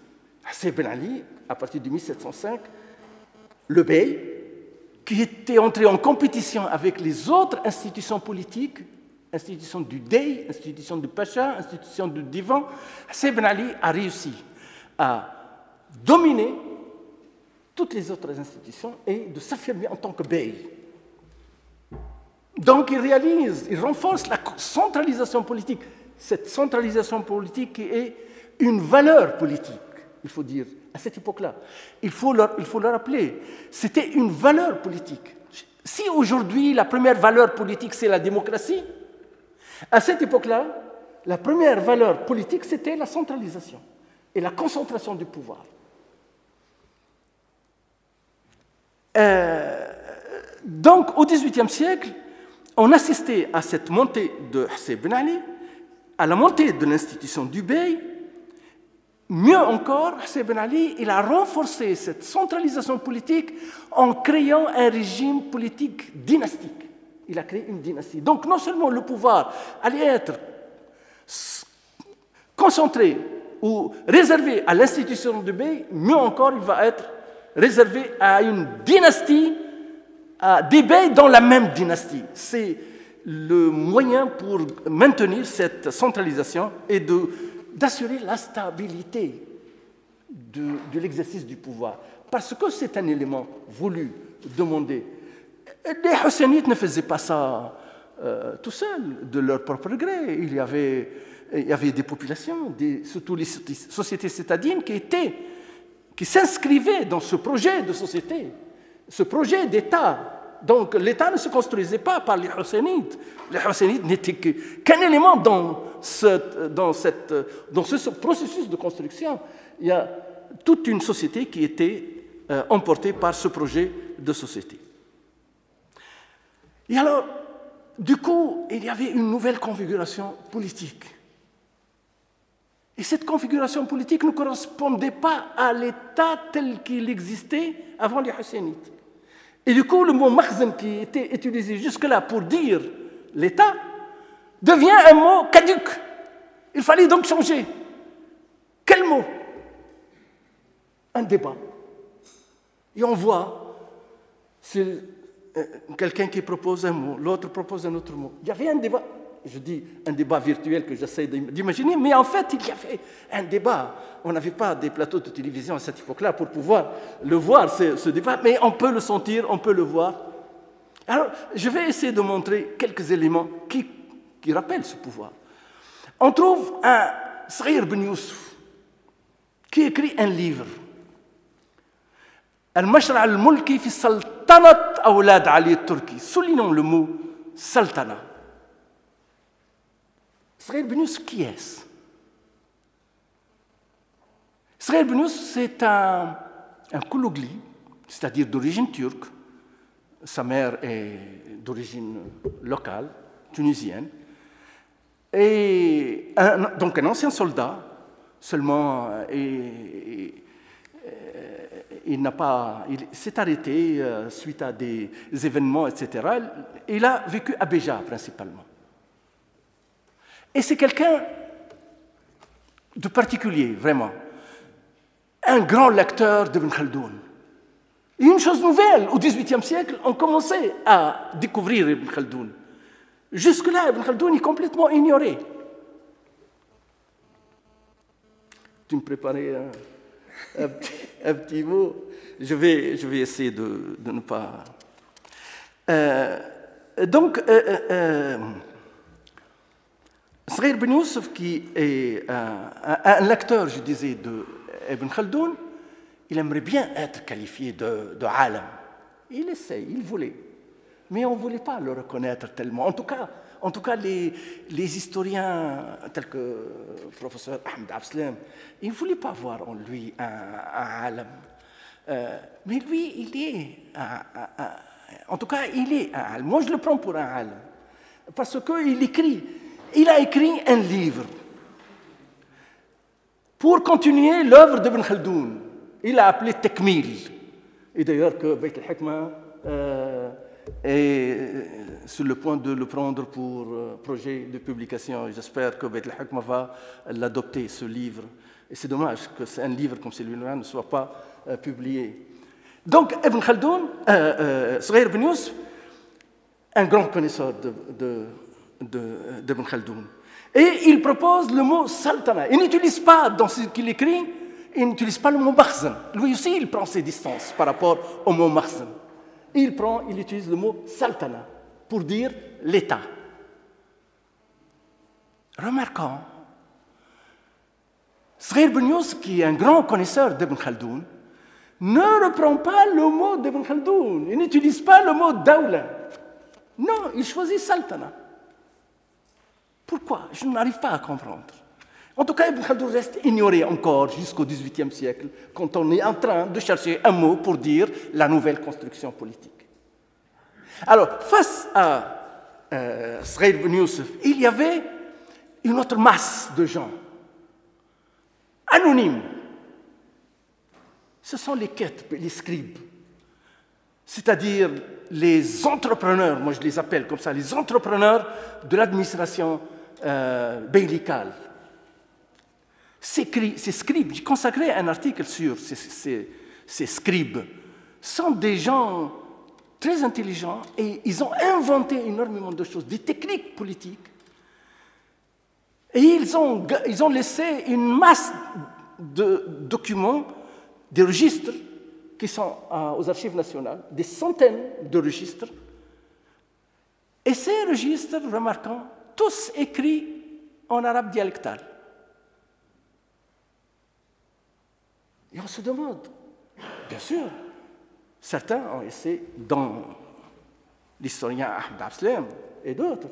Hassan Ben Ali, à partir de 1705, le bey, qui était entré en compétition avec les autres institutions politiques, institutions du Dey, institutions du Pacha, institutions du Divan, Hassan Ben Ali a réussi à dominer toutes les autres institutions et de s'affirmer en tant que bey. Donc il renforce la centralisation politique cette centralisation politique qui est une valeur politique, il faut dire, à cette époque-là. Il faut le rappeler, c'était une valeur politique. Si aujourd'hui, la première valeur politique, c'est la démocratie, à cette époque-là, la première valeur politique, c'était la centralisation et la concentration du pouvoir. Donc, au XVIIIe siècle, on assistait à cette montée de Hussein Ben Ali, à la montée de l'institution du Bey. Mieux encore, Hussein Ben Ali, il a renforcé cette centralisation politique en créant un régime politique dynastique. Il a créé une dynastie. Donc, non seulement le pouvoir allait être concentré ou réservé à l'institution du Bey, mieux encore, il va être réservé à une dynastie, à des beys dans la même dynastie. C'est le moyen pour maintenir cette centralisation et d'assurer la stabilité de l'exercice du pouvoir. Parce que c'est un élément voulu, demandé. Les Husseinites ne faisaient pas ça tout seuls, de leur propre gré. Il y avait des populations, surtout les sociétés citadines, qui s'inscrivaient dans ce projet de société, ce projet d'État. Donc l'État ne se construisait pas par les Husseinites. Les Husseinites n'étaient qu'un élément dans ce processus de construction. Il y a toute une société qui était emportée par ce projet de société. Et alors, du coup, il y avait une nouvelle configuration politique. Et cette configuration politique ne correspondait pas à l'État tel qu'il existait avant les Husseinites. Et du coup, le mot makhzen qui était utilisé jusque-là pour dire l'État devient un mot caduc. Il fallait donc changer. Quel mot? Un débat. Et on voit, c'est quelqu'un qui propose un mot, l'autre propose un autre mot. Il y avait un débat. Je dis un débat virtuel que j'essaie d'imaginer, mais en fait, il y avait un débat. On n'avait pas des plateaux de télévision à cette époque-là pour pouvoir le voir, ce débat, mais on peut le sentir, on peut le voir. Alors, je vais essayer de montrer quelques éléments qui rappellent ce pouvoir. On trouve un Saghir Ben Youssouf qui écrit un livre. Al-Mashra' al-Mulki fi Sultanat Awlad Ali al-Turki. Soulignons le mot Sultana. Saghir Ben Youssouf, qui est-ce? Saghir Ben Youssouf, c'est un Koulougli, c'est-à-dire d'origine turque. Sa mère est d'origine locale, tunisienne. Et donc un ancien soldat, seulement il s'est arrêté suite à des événements, etc. Il a vécu à Béja principalement. Et c'est quelqu'un de particulier, vraiment. Un grand lecteur d'Ibn Khaldoun. Et une chose nouvelle, au XVIIIe siècle, on commençait à découvrir Ibn Khaldoun. Jusque-là, Ibn Khaldoun est complètement ignoré. Tu me préparais un petit mot. Je vais essayer de ne pas... Saghir Ben Youssouf, qui est un lecteur, je disais, d'Ibn Khaldoun, il aimerait bien être qualifié de alam. Il essaye, il voulait. Mais on ne voulait pas le reconnaître tellement. En tout cas les historiens, tels que le professeur Ahmed Abslam, ils ne voulaient pas voir en lui un alam. Mais lui, il est en tout cas, il est un alam. Moi, je le prends pour un alam. Parce qu'il a écrit un livre pour continuer l'œuvre d'Ibn Khaldoun. Il l'a appelé Tekmil. Et d'ailleurs, que Bayt al-Hikma est sur le point de le prendre pour projet de publication. J'espère que Bayt al-Hikma va l'adopter, ce livre. Et c'est dommage que un livre comme celui-là ne soit pas publié. Donc, Ibn Khaldoun, Saghir Ben Youssouf, un grand connaisseur d'Ibn Khaldoun. Et il propose le mot sultana. Il n'utilise pas, dans ce qu'il écrit, il n'utilise pas le mot makhzen. Lui aussi, il prend ses distances par rapport au mot makhzen. Il utilise le mot sultana pour dire l'État. remarquant. Sghair Ben Youssef, qui est un grand connaisseur d'Ibn Khaldoun, ne reprend pas le mot d'Ibn Khaldoun. Il n'utilise pas le mot Dawla. Non, il choisit Sultana. Pourquoi? Je n'arrive pas à comprendre. En tout cas, Ibn Khaldoun reste ignoré encore jusqu'au XVIIIe siècle, quand on est en train de chercher un mot pour dire la nouvelle construction politique. Alors, face à Sghair Ben Youssef, il y avait une autre masse de gens anonymes. Ce sont les ketb, les scribes, c'est-à-dire les entrepreneurs, moi je les appelle comme ça, les entrepreneurs de l'administration beylicale. Ces scribes, j'ai consacré un article sur ces scribes, sont des gens très intelligents et ils ont inventé énormément de choses, des techniques politiques. Et ils ont laissé une masse de documents, des registres qui sont aux archives nationales, des centaines de registres. Et ces registres, remarquons, tous écrits en arabe dialectal. Et on se demande, bien sûr, certains ont essayé, dont l'historien Ahmed Abslem et d'autres,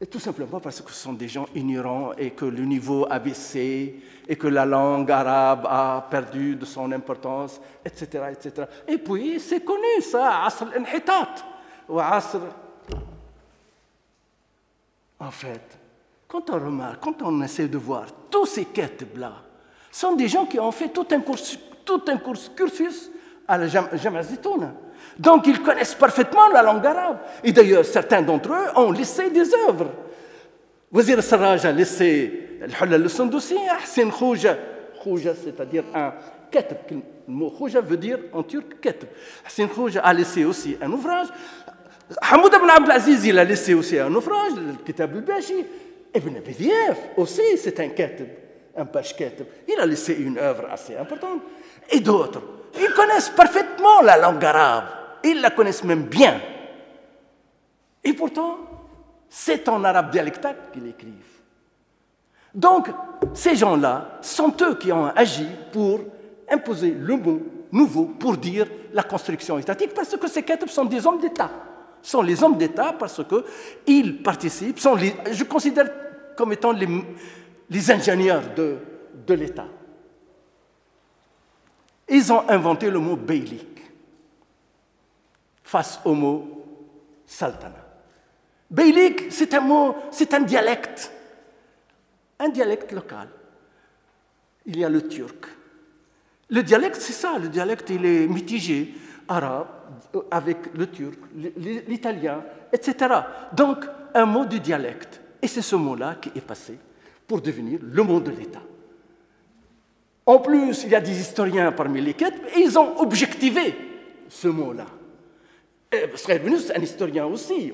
et tout simplement parce que ce sont des gens ignorants et que le niveau a baissé et que la langue arabe a perdu de son importance, etc., etc. Et puis, c'est connu, ça, Asr al-Inhitat, ou Asr... En fait, quand on remarque, quand on essaie de voir, tous ces ketb-là sont des gens qui ont fait tout un cursus à la Jama' Zitouna. Donc, ils connaissent parfaitement la langue arabe. Et d'ailleurs, certains d'entre eux ont laissé des œuvres. Wazir al-Sarraj a laissé Al-Hullal al-Sundusi, Hussein Khouja, c'est-à-dire un ketb. Le mot Khouja veut dire en turc ketb. Hussein Khouja a laissé aussi un ouvrage. Hamoud ibn Abdelaziz, il a laissé aussi un ouvrage, le Kitab al-Bashi. Ibn Abi Dhiyaf aussi, c'est un ketb, un page ketb. Il a laissé une œuvre assez importante. Et d'autres. Ils connaissent parfaitement la langue arabe. Ils la connaissent même bien. Et pourtant, c'est en arabe dialectal qu'ils écrivent. Donc, ces gens-là sont eux qui ont agi pour imposer le mot nouveau pour dire la construction étatique, parce que ces ketb sont des hommes d'État. Sont les hommes d'État parce qu'ils participent, je considère comme étant les ingénieurs de l'État. Ils ont inventé le mot beylik face au mot sultana. Beylik, c'est un mot, c'est un dialecte local. Il y a le turc. Le dialecte, c'est ça, le dialecte, il est mitigé, arabe, avec le turc, l'italien, etc. Donc, un mot du dialecte. Et c'est ce mot-là qui est passé pour devenir le mot de l'État. En plus, il y a des historiens parmi les ketb et ils ont objectivé ce mot-là. Sghair Ben Youssef, c'est un historien aussi,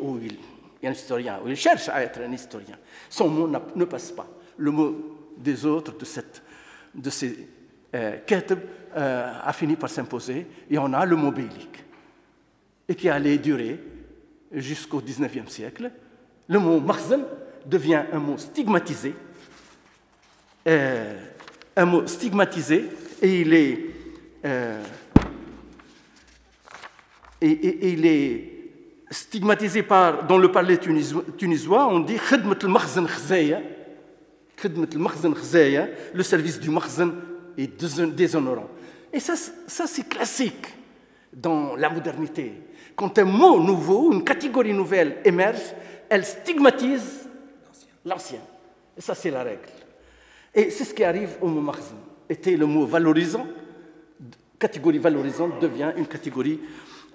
il cherche à être un historien. Son mot ne passe pas. Le mot des autres, de ces ketb, a fini par s'imposer et on a le mot beylik. Et qui allait durer jusqu'au XIXe siècle. Le mot makhzen devient un mot stigmatisé. Et il est stigmatisé dans le parler tunisois, on dit khidmat al-makhzen khzaya, le service du makhzen est déshonorant. Et ça c'est classique dans la modernité. Quand un mot nouveau, une catégorie nouvelle émerge, elle stigmatise l'ancien. Et ça, c'est la règle. Et c'est ce qui arrive au mot makhzen. Était le mot valorisant, catégorie valorisante devient une catégorie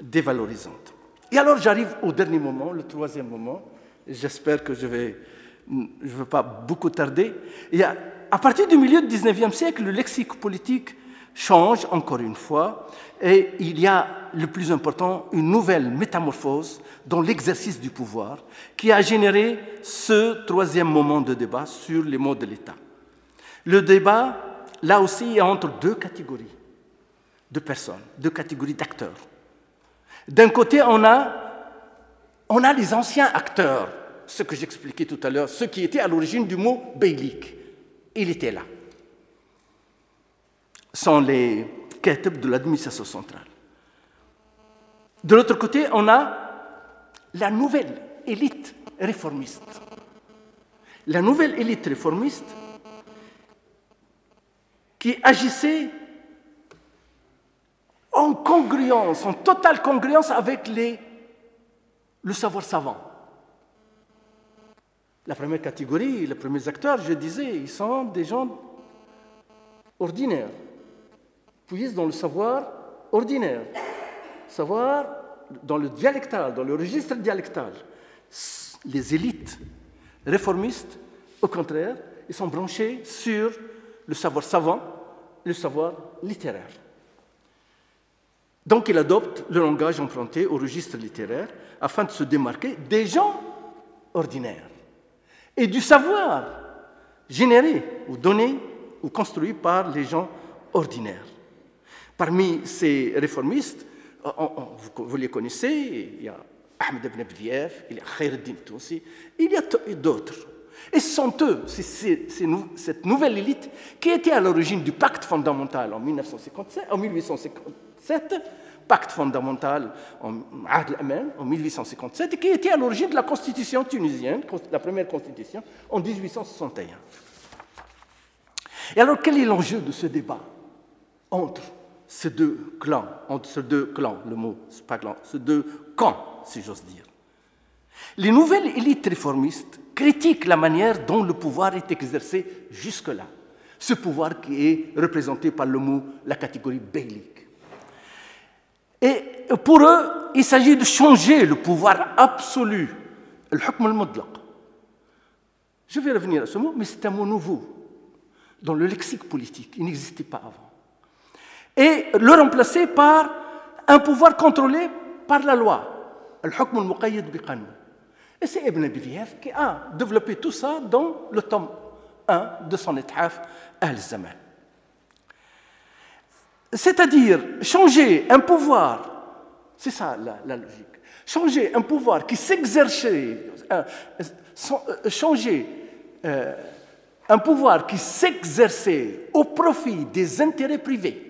dévalorisante. Et alors, j'arrive au dernier moment, le troisième moment. J'espère que je ne veux pas beaucoup tarder. Et à partir du milieu du XIXe siècle, le lexique politique change encore une fois et il y a, le plus important, une nouvelle métamorphose dans l'exercice du pouvoir qui a généré ce troisième moment de débat sur les mots de l'État. Le débat, là aussi, est entre deux catégories de personnes, deux catégories d'acteurs. D'un côté, on a les anciens acteurs ce que j'expliquais tout à l'heure, ce qui était à l'origine du mot beylik. Il était là. Sont les katib de l'administration centrale. De l'autre côté, on a la nouvelle élite réformiste. La nouvelle élite réformiste qui agissait en congruence, en totale congruence avec le savoir savant. La première catégorie, les premiers acteurs, je disais, ils sont des gens ordinaires, puisent dans le savoir ordinaire, savoir dans le dialectal, dans le registre dialectal. Les élites réformistes, au contraire, ils sont branchés sur le savoir savant, le savoir littéraire. Donc, il adopte le langage emprunté au registre littéraire afin de se démarquer des gens ordinaires et du savoir généré ou donné ou construit par les gens ordinaires. Parmi ces réformistes, vous les connaissez, il y a Ahmed ibn Bediaf, il y a Khaireddin Tounsi, il y a d'autres. Et ce sont eux, cette nouvelle élite, qui était à l'origine du pacte fondamental en 1857, pacte fondamental en 1857, et qui était à l'origine de la constitution tunisienne, la première constitution, en 1861. Et alors, quel est l'enjeu de ce débat entre ces deux clans, le mot, c'est pas clan, ces deux camps, si j'ose dire? Les nouvelles élites réformistes critiquent la manière dont le pouvoir est exercé jusque-là. Ce pouvoir qui est représenté par le mot, la catégorie beylik. Et pour eux, il s'agit de changer le pouvoir absolu, le hukm al-mutlaq. Je vais revenir à ce mot, mais c'est un mot nouveau dans le lexique politique. Il n'existait pas avant. Et le remplacer par un pouvoir contrôlé par la loi, le hukm al-muqayyad bi-qanun. Et c'est Ibn Bediaf qui a développé tout ça dans le tome 1 de son Ithaf al-Zaman. C'est-à-dire changer un pouvoir, c'est ça la logique, changer un pouvoir qui s'exerçait, un pouvoir qui s'exerçait au profit des intérêts privés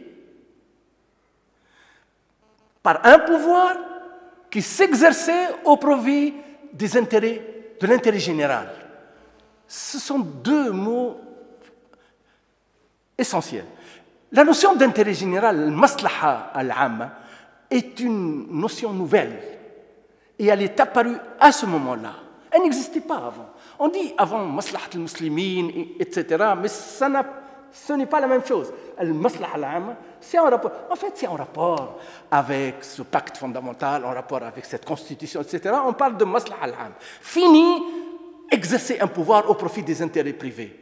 par un pouvoir qui s'exerçait au profit des intérêts, de l'intérêt général. Ce sont deux mots essentiels. La notion d'intérêt général, al-maslaha al-amma, est une notion nouvelle. Et elle est apparue à ce moment-là. Elle n'existait pas avant. On dit avant maslahat al-muslimin, etc., mais ce n'est pas la même chose. Al-maslaha al-amma, c'est en rapport. En fait, c'est en rapport avec ce pacte fondamental, en rapport avec cette constitution, etc. On parle de maslaha al-amma. Fini exercer un pouvoir au profit des intérêts privés.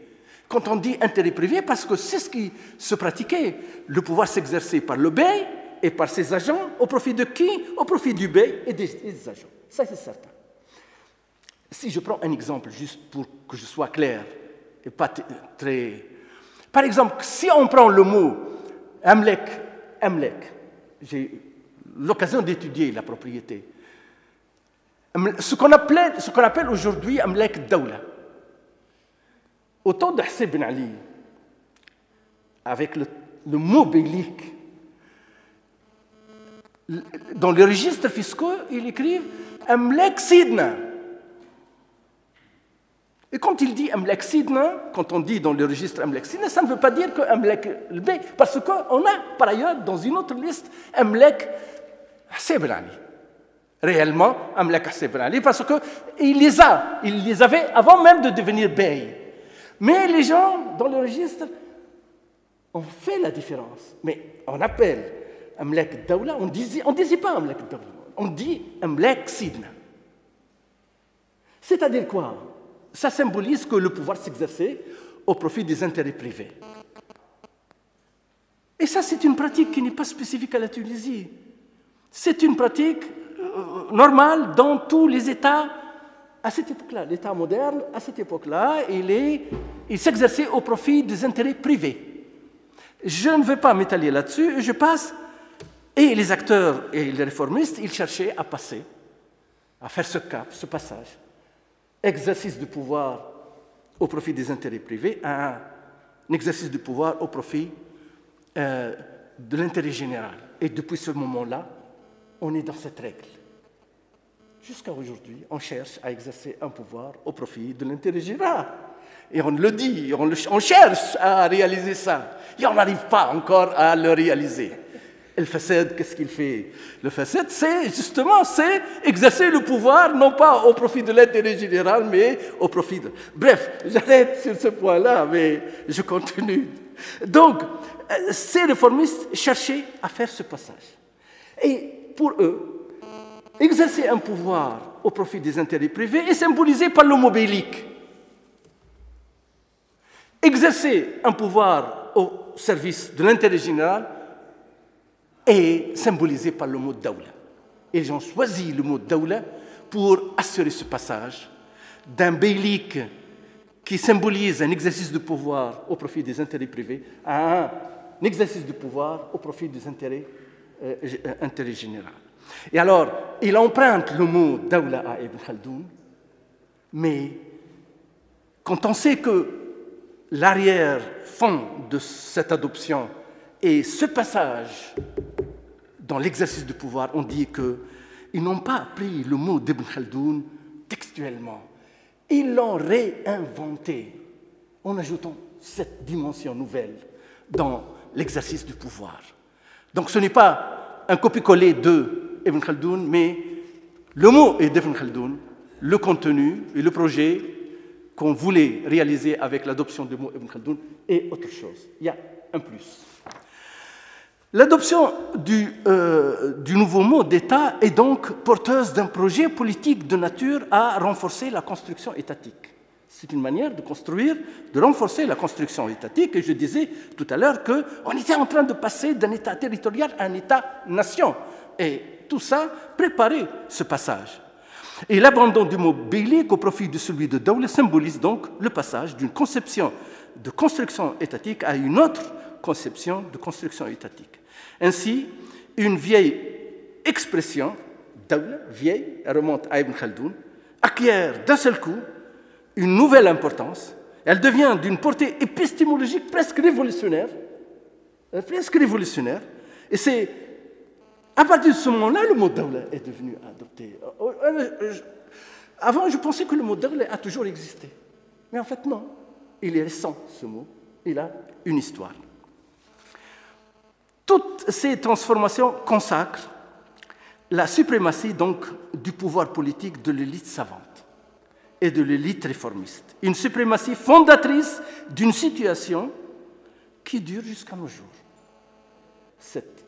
Quand on dit intérêt privé, parce que c'est ce qui se pratiquait. Le pouvoir s'exerçait par le bey et par ses agents, au profit de qui? Au profit du bey et des agents. Ça, c'est certain. Si je prends un exemple, juste pour que je sois clair, et pas très... Par exemple, si on prend le mot Amlek, j'ai l'occasion d'étudier la propriété. Ce qu'on appelle aujourd'hui Amlek Dawla. Au temps de Hassan Ben Ali, avec le mot beylik, dans les registres fiscaux, ils écrivent Amlek Sidna. Et quand il dit Amlek Sidna, quand on dit dans le registre Amlek Sidna, ça ne veut pas dire que Amlek le bey, parce qu'on a par ailleurs dans une autre liste Amlek Hassan Ben Ali. Réellement, Amlek Hassan Ben Ali, parce qu'il les avait avant même de devenir bey. Mais les gens, dans le registre, ont fait la différence. Mais on appelle Amlek Dawla, on ne disait pas Amlek Dawla, on dit Amlek Sidna. C'est-à-dire quoi? Ça symbolise que le pouvoir s'exerçait au profit des intérêts privés. Et ça, c'est une pratique qui n'est pas spécifique à la Tunisie. C'est une pratique normale dans tous les États. À cette époque-là, l'État moderne, à cette époque-là, il s'exerçait au profit des intérêts privés. Je ne vais pas m'étaler là-dessus, je passe. Et les acteurs et les réformistes, ils cherchaient à passer, à faire ce cap, ce passage, exercice de pouvoir au profit des intérêts privés à un exercice de pouvoir au profit de l'intérêt général. Et depuis ce moment-là, on est dans cette règle. Jusqu'à aujourd'hui, on cherche à exercer un pouvoir au profit de l'intérêt général. Et on le dit, on cherche à réaliser ça. Et on n'arrive pas encore à le réaliser. Et le Fasad, qu'est-ce qu'il fait? Le Fasad, c'est justement exercer le pouvoir, non pas au profit de l'intérêt général, mais au profit de... Bref, j'arrête sur ce point-là, mais je continue. Donc, ces réformistes cherchaient à faire ce passage. Et pour eux, exercer un pouvoir au profit des intérêts privés est symbolisé par le mot bélique. Exercer un pouvoir au service de l'intérêt général est symbolisé par le mot dawla. Et ils ont choisi le mot dawla pour assurer ce passage d'un bélique qui symbolise un exercice de pouvoir au profit des intérêts privés à un exercice de pouvoir au profit des intérêts généraux. Et alors, il emprunte le mot dawla à Ibn Khaldoun, mais quand on sait que l'arrière-fond de cette adoption est ce passage dans l'exercice du pouvoir, on dit qu'ils n'ont pas pris le mot d'Ibn Khaldoun textuellement. Ils l'ont réinventé en ajoutant cette dimension nouvelle dans l'exercice du pouvoir. Donc ce n'est pas un copier-coller de Ibn Khaldoun, mais le mot est d'Ibn Khaldoun, le contenu et le projet qu'on voulait réaliser avec l'adoption du mot Ibn Khaldoun est autre chose. Il y a un plus. L'adoption du nouveau mot d'État est donc porteuse d'un projet politique de nature à renforcer la construction étatique. C'est une manière de renforcer la construction étatique. Et je disais tout à l'heure qu'on était en train de passer d'un État territorial à un État-nation. Et tout ça préparait ce passage. Et l'abandon du mot bélique au profit de celui de dawla symbolise donc le passage d'une conception de construction étatique à une autre conception de construction étatique. Ainsi, une vieille expression, dawla, vieille, elle remonte à Ibn Khaldoun, acquiert d'un seul coup une nouvelle importance. Elle devient d'une portée épistémologique presque révolutionnaire. Et c'est à partir de ce moment-là, le mot dawla est devenu adopté. Avant, je pensais que le mot dawla a toujours existé. Mais en fait, non. Il est récent, ce mot. Il a une histoire. Toutes ces transformations consacrent la suprématie donc du pouvoir politique de l'élite savante et de l'élite réformiste. Une suprématie fondatrice d'une situation qui dure jusqu'à nos jours. Cette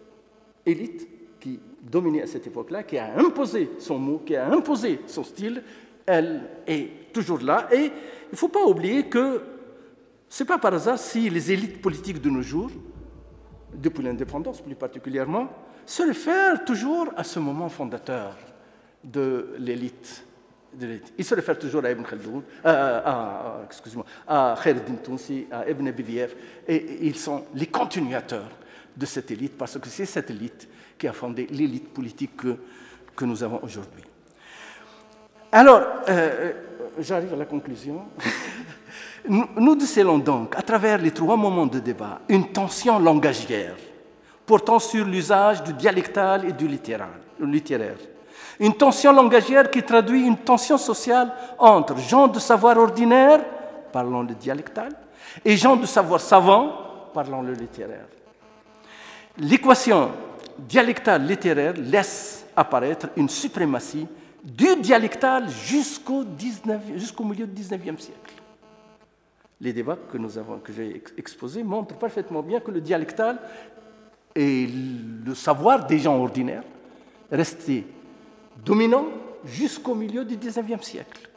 élite qui dominait à cette époque-là, qui a imposé son mot, qui a imposé son style, elle est toujours là. Et il ne faut pas oublier que ce n'est pas par hasard si les élites politiques de nos jours, depuis l'indépendance plus particulièrement, se réfèrent toujours à ce moment fondateur de l'élite. Ils se réfèrent toujours à Ibn Khaldoun, à Khaireddin Tounsi, à Ibn Bidiev, et ils sont les continuateurs de cette élite, parce que c'est cette élite qui a fondé l'élite politique que nous avons aujourd'hui. Alors, j'arrive à la conclusion. Nous décelons donc, à travers les 3 moments de débat, une tension langagière portant sur l'usage du dialectal et du littéraire. Une tension langagière qui traduit une tension sociale entre gens de savoir ordinaire, parlant le dialectal, et gens de savoir savant, parlant le littéraire. L'équation dialectal-littéraire laisse apparaître une suprématie du dialectal jusqu'au milieu du XIXe siècle. Les débats que j'ai exposés montrent parfaitement bien que le dialectal et le savoir des gens ordinaires restaient dominants jusqu'au milieu du XIXe siècle.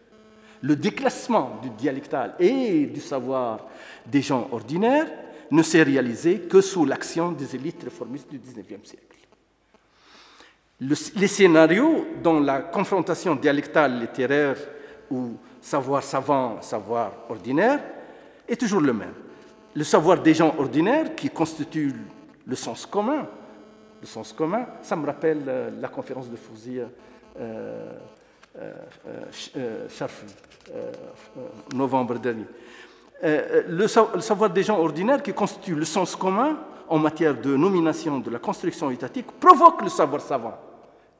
Le déclassement du dialectal et du savoir des gens ordinaires ne s'est réalisé que sous l'action des élites réformistes du XIXe siècle. Les scénarios dont la confrontation dialectale littéraire ou savoir savant, savoir ordinaire est toujours le même. Le savoir des gens ordinaires qui constitue le sens commun. Le sens commun, ça me rappelle la conférence de Fouzia novembre dernier. Le savoir des gens ordinaires, qui constitue le sens commun en matière de nomination de la construction étatique, provoque le savoir savant.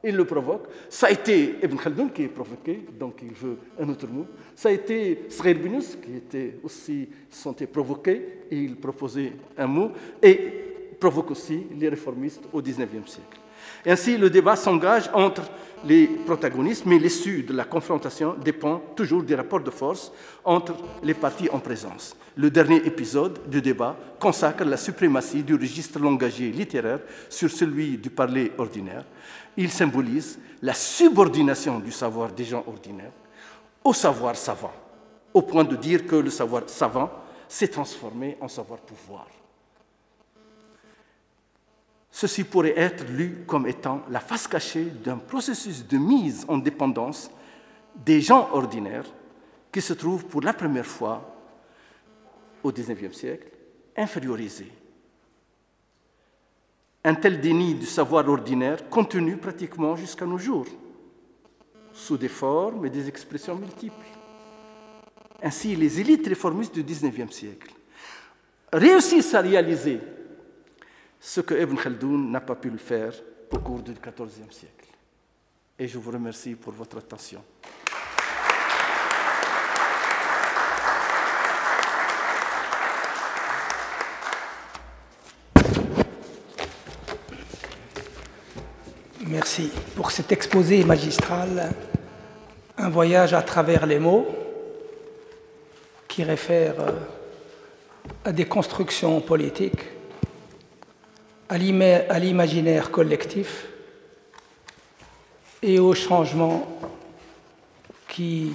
Il le provoque. Ça a été Ibn Khaldoun qui est provoqué, donc il veut un autre mot. Ça a été Sghir Binous qui était aussi sentait provoqué, et il proposait un mot, et provoque aussi les réformistes au XIXe siècle. Et ainsi, le débat s'engage entre les protagonistes, mais l'issue de la confrontation dépend toujours des rapports de force entre les parties en présence. Le dernier épisode du débat consacre la suprématie du registre langagier littéraire sur celui du parler ordinaire. Il symbolise la subordination du savoir des gens ordinaires au savoir savant, au point de dire que le savoir savant s'est transformé en savoir-pouvoir. Ceci pourrait être lu comme étant la face cachée d'un processus de mise en dépendance des gens ordinaires qui se trouvent pour la première fois au XIXe siècle infériorisés. Un tel déni du savoir ordinaire continue pratiquement jusqu'à nos jours, sous des formes et des expressions multiples. Ainsi, les élites réformistes du XIXe siècle réussissent à réaliser ce que Ibn Khaldoun n'a pas pu le faire au cours du XIVe siècle. Et je vous remercie pour votre attention. Merci pour cet exposé magistral, un voyage à travers les mots qui réfère à des constructions politiques, à l'imaginaire collectif et aux changements qui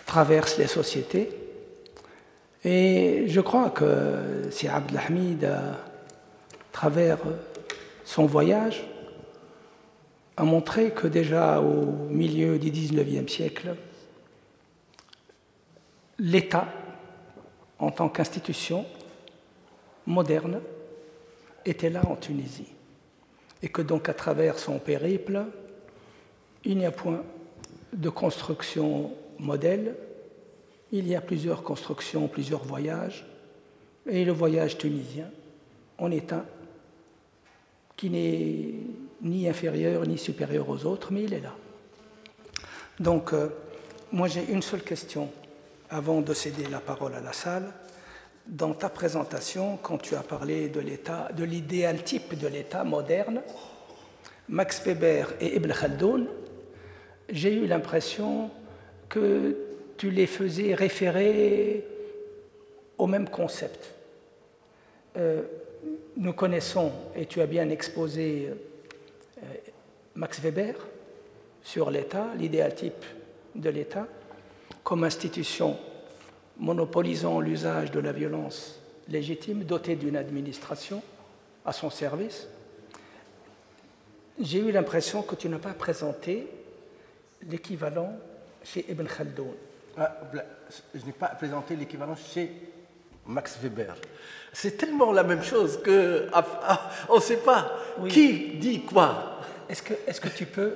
traversent les sociétés. Et je crois que Si Abdelhamid, à travers son voyage, a montré que déjà au milieu du XIXe siècle, l'État, en tant qu'institution moderne, était là en Tunisie. Et que donc à travers son périple, il n'y a point de construction modèle, il y a plusieurs constructions, plusieurs voyages, et le voyage tunisien en est un qui n'est ni inférieur ni supérieur aux autres, mais il est là. Donc, moi j'ai une seule question avant de céder la parole à la salle. Dans ta présentation, quand tu as parlé de l'État, de l'idéal type de l'État moderne, Max Weber et Ibn Khaldoun, j'ai eu l'impression que tu les faisais référer au même concept. Nous connaissons, et tu as bien exposé Max Weber sur l'État, l'idéal type de l'État, comme institution monopolisant l'usage de la violence légitime, dotée d'une administration à son service. J'ai eu l'impression que tu n'as pas présenté l'équivalent chez Ibn Khaldoun. Je n'ai pas présenté l'équivalent chez Max Weber. C'est tellement la même chose qu'on ne sait pas qui dit quoi. Est-ce que tu peux,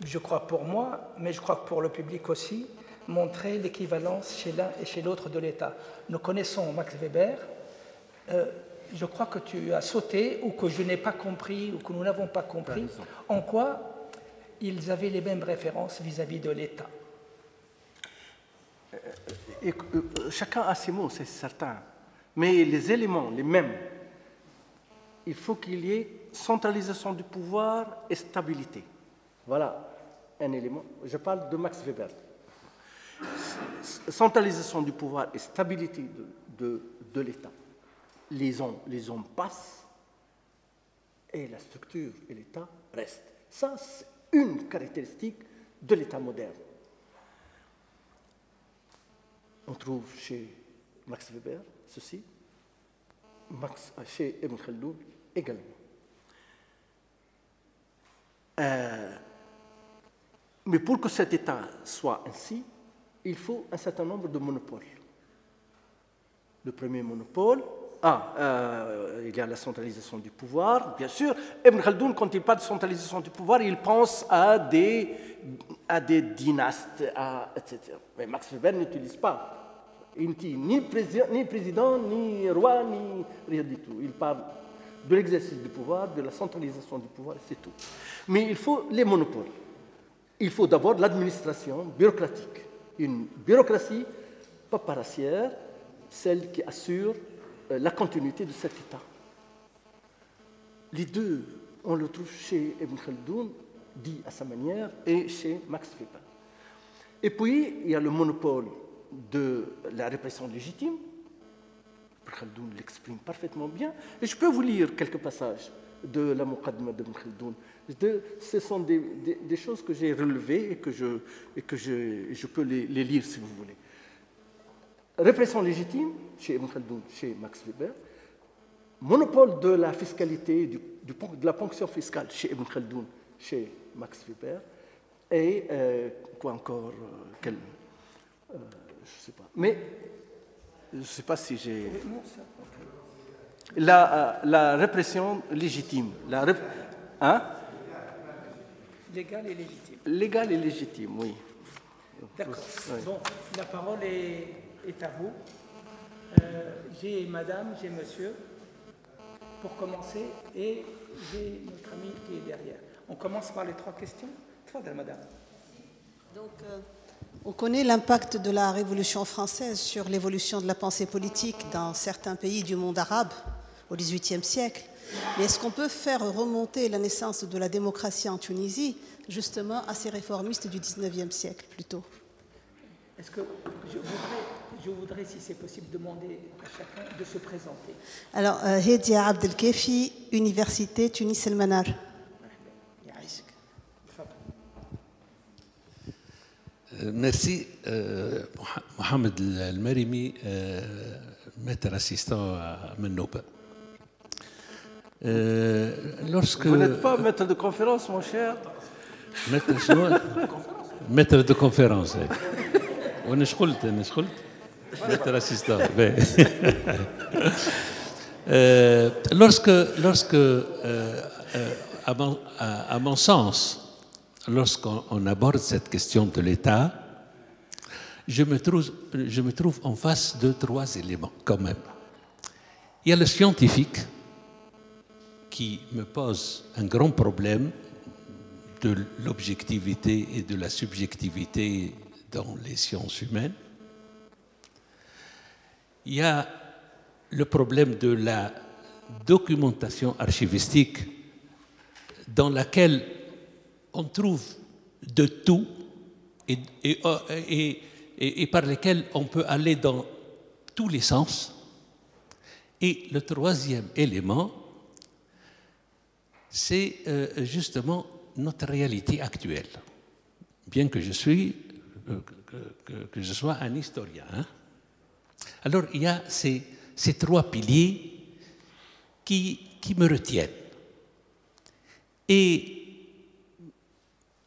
je crois pour moi, mais je crois que pour le public aussi, montrer l'équivalence chez l'un et chez l'autre de l'État. Nous connaissons Max Weber. Je crois que tu as sauté, ou que je n'ai pas compris, ou que nous n'avons pas compris, en quoi ils avaient les mêmes références vis-à-vis de l'État. Chacun a ses mots, c'est certain. Mais les éléments, les mêmes, il faut qu'il y ait centralisation du pouvoir et stabilité. Voilà un élément. Je parle de Max Weber. Centralisation du pouvoir et stabilité de l'État. Les hommes passent et la structure et l'État restent. Ça, c'est une caractéristique de l'État moderne. On trouve chez Max Weber ceci, chez Ibn Khaldoun également. Mais pour que cet État soit ainsi, il faut un certain nombre de monopoles. Le premier monopole, il y a la centralisation du pouvoir, bien sûr. Ibn Khaldoun, quand il parle de centralisation du pouvoir, il pense à des dynastes, etc. Mais Max Weber n'utilise pas. Il ne dit ni président, ni roi, ni rien du tout. Il parle de l'exercice du pouvoir, de la centralisation du pouvoir, c'est tout. Mais il faut les monopoles. Il faut d'abord l'administration bureaucratique. Une bureaucratie paparassière, celle qui assure la continuité de cet État. Les deux, on le trouve chez Ibn Khaldoun, dit à sa manière, et chez Max Weber. Et puis, il y a le monopole de la répression légitime. Ibn Khaldoun l'exprime parfaitement bien. Et je peux vous lire quelques passages de la Muqaddima d'Ibn Khaldoun. Ce sont des choses que j'ai relevées et que je peux les lire si vous voulez. Répression légitime, chez Ibn Khaldoun, chez Max Weber. Monopole de la fiscalité, de la ponction fiscale, chez Ibn Khaldoun, chez Max Weber. Et quoi encore je ne sais pas. Mais je ne sais pas si j'ai... La répression légitime. Légal et légitime. Légal et légitime, oui. D'accord. Oui. Bon, la parole est à vous. J'ai madame, j'ai monsieur, pour commencer, et j'ai notre ami qui est derrière. On commence par les 3 questions. Tfadal, madame. Donc, on connaît l'impact de la Révolution française sur l'évolution de la pensée politique dans certains pays du monde arabe au XVIIIe siècle. Mais est-ce qu'on peut faire remonter la naissance de la démocratie en Tunisie justement à ces réformistes du XIXe siècle plutôt? Est-ce que je voudrais, si c'est possible, demander à chacun de se présenter. Alors, Hedia Abdelkefi, Université Tunis El Manar. Merci. Mohamed El-Marimi, maître assistant à Menoba. Vous n'êtes pas maître de conférence, mon cher? Maître de conférence. وانا شغلت maître assistant. Lorsque à mon sens, lorsqu'on aborde cette question de l'État, je me trouve en face de 3 éléments quand même. Il y a le scientifique qui me pose un grand problème de l'objectivité et de la subjectivité dans les sciences humaines. Il y a le problème de la documentation archivistique dans laquelle on trouve de tout et par lesquels on peut aller dans tous les sens. Et le 3e élément, c'est justement notre réalité actuelle. Bien que je sois un historien. Hein. Alors, il y a ces 3 piliers qui me retiennent. Et